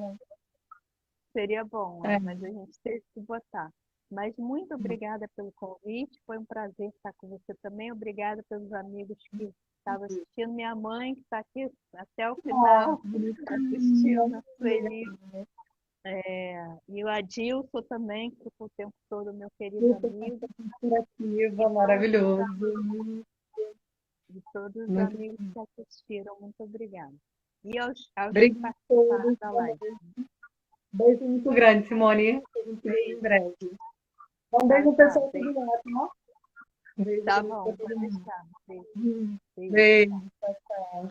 Speaker 2: Seria bom,
Speaker 1: É.
Speaker 2: mas a gente teve que botar. Mas muito obrigada pelo convite, foi um prazer estar com você também. Obrigada pelos amigos que estavam assistindo. Minha mãe, que está aqui até o
Speaker 1: Ah,
Speaker 2: final, assistindo
Speaker 1: bonitinho.
Speaker 2: a Sueli. E o Adilson também, que ficou o tempo todo meu querido
Speaker 1: Muito
Speaker 2: amigo. E
Speaker 1: inspirativa,
Speaker 2: todos os,
Speaker 1: maravilhoso.
Speaker 2: e todos os
Speaker 1: Muito
Speaker 2: amigos que assistiram, muito obrigada. E aos que
Speaker 1: obrigada.
Speaker 2: participaram da live.
Speaker 1: Beijo muito grande, Simone. A gente se vê em breve. Um
Speaker 2: Tá,
Speaker 1: beijo,
Speaker 2: tá.
Speaker 1: pessoal, tudo lá, tá? Um beijo
Speaker 2: Tá
Speaker 1: pra
Speaker 2: bom,
Speaker 1: todo
Speaker 2: pode
Speaker 1: mundo.
Speaker 2: deixar. Beijo, beijo.
Speaker 1: Beijo. Tchau, tchau.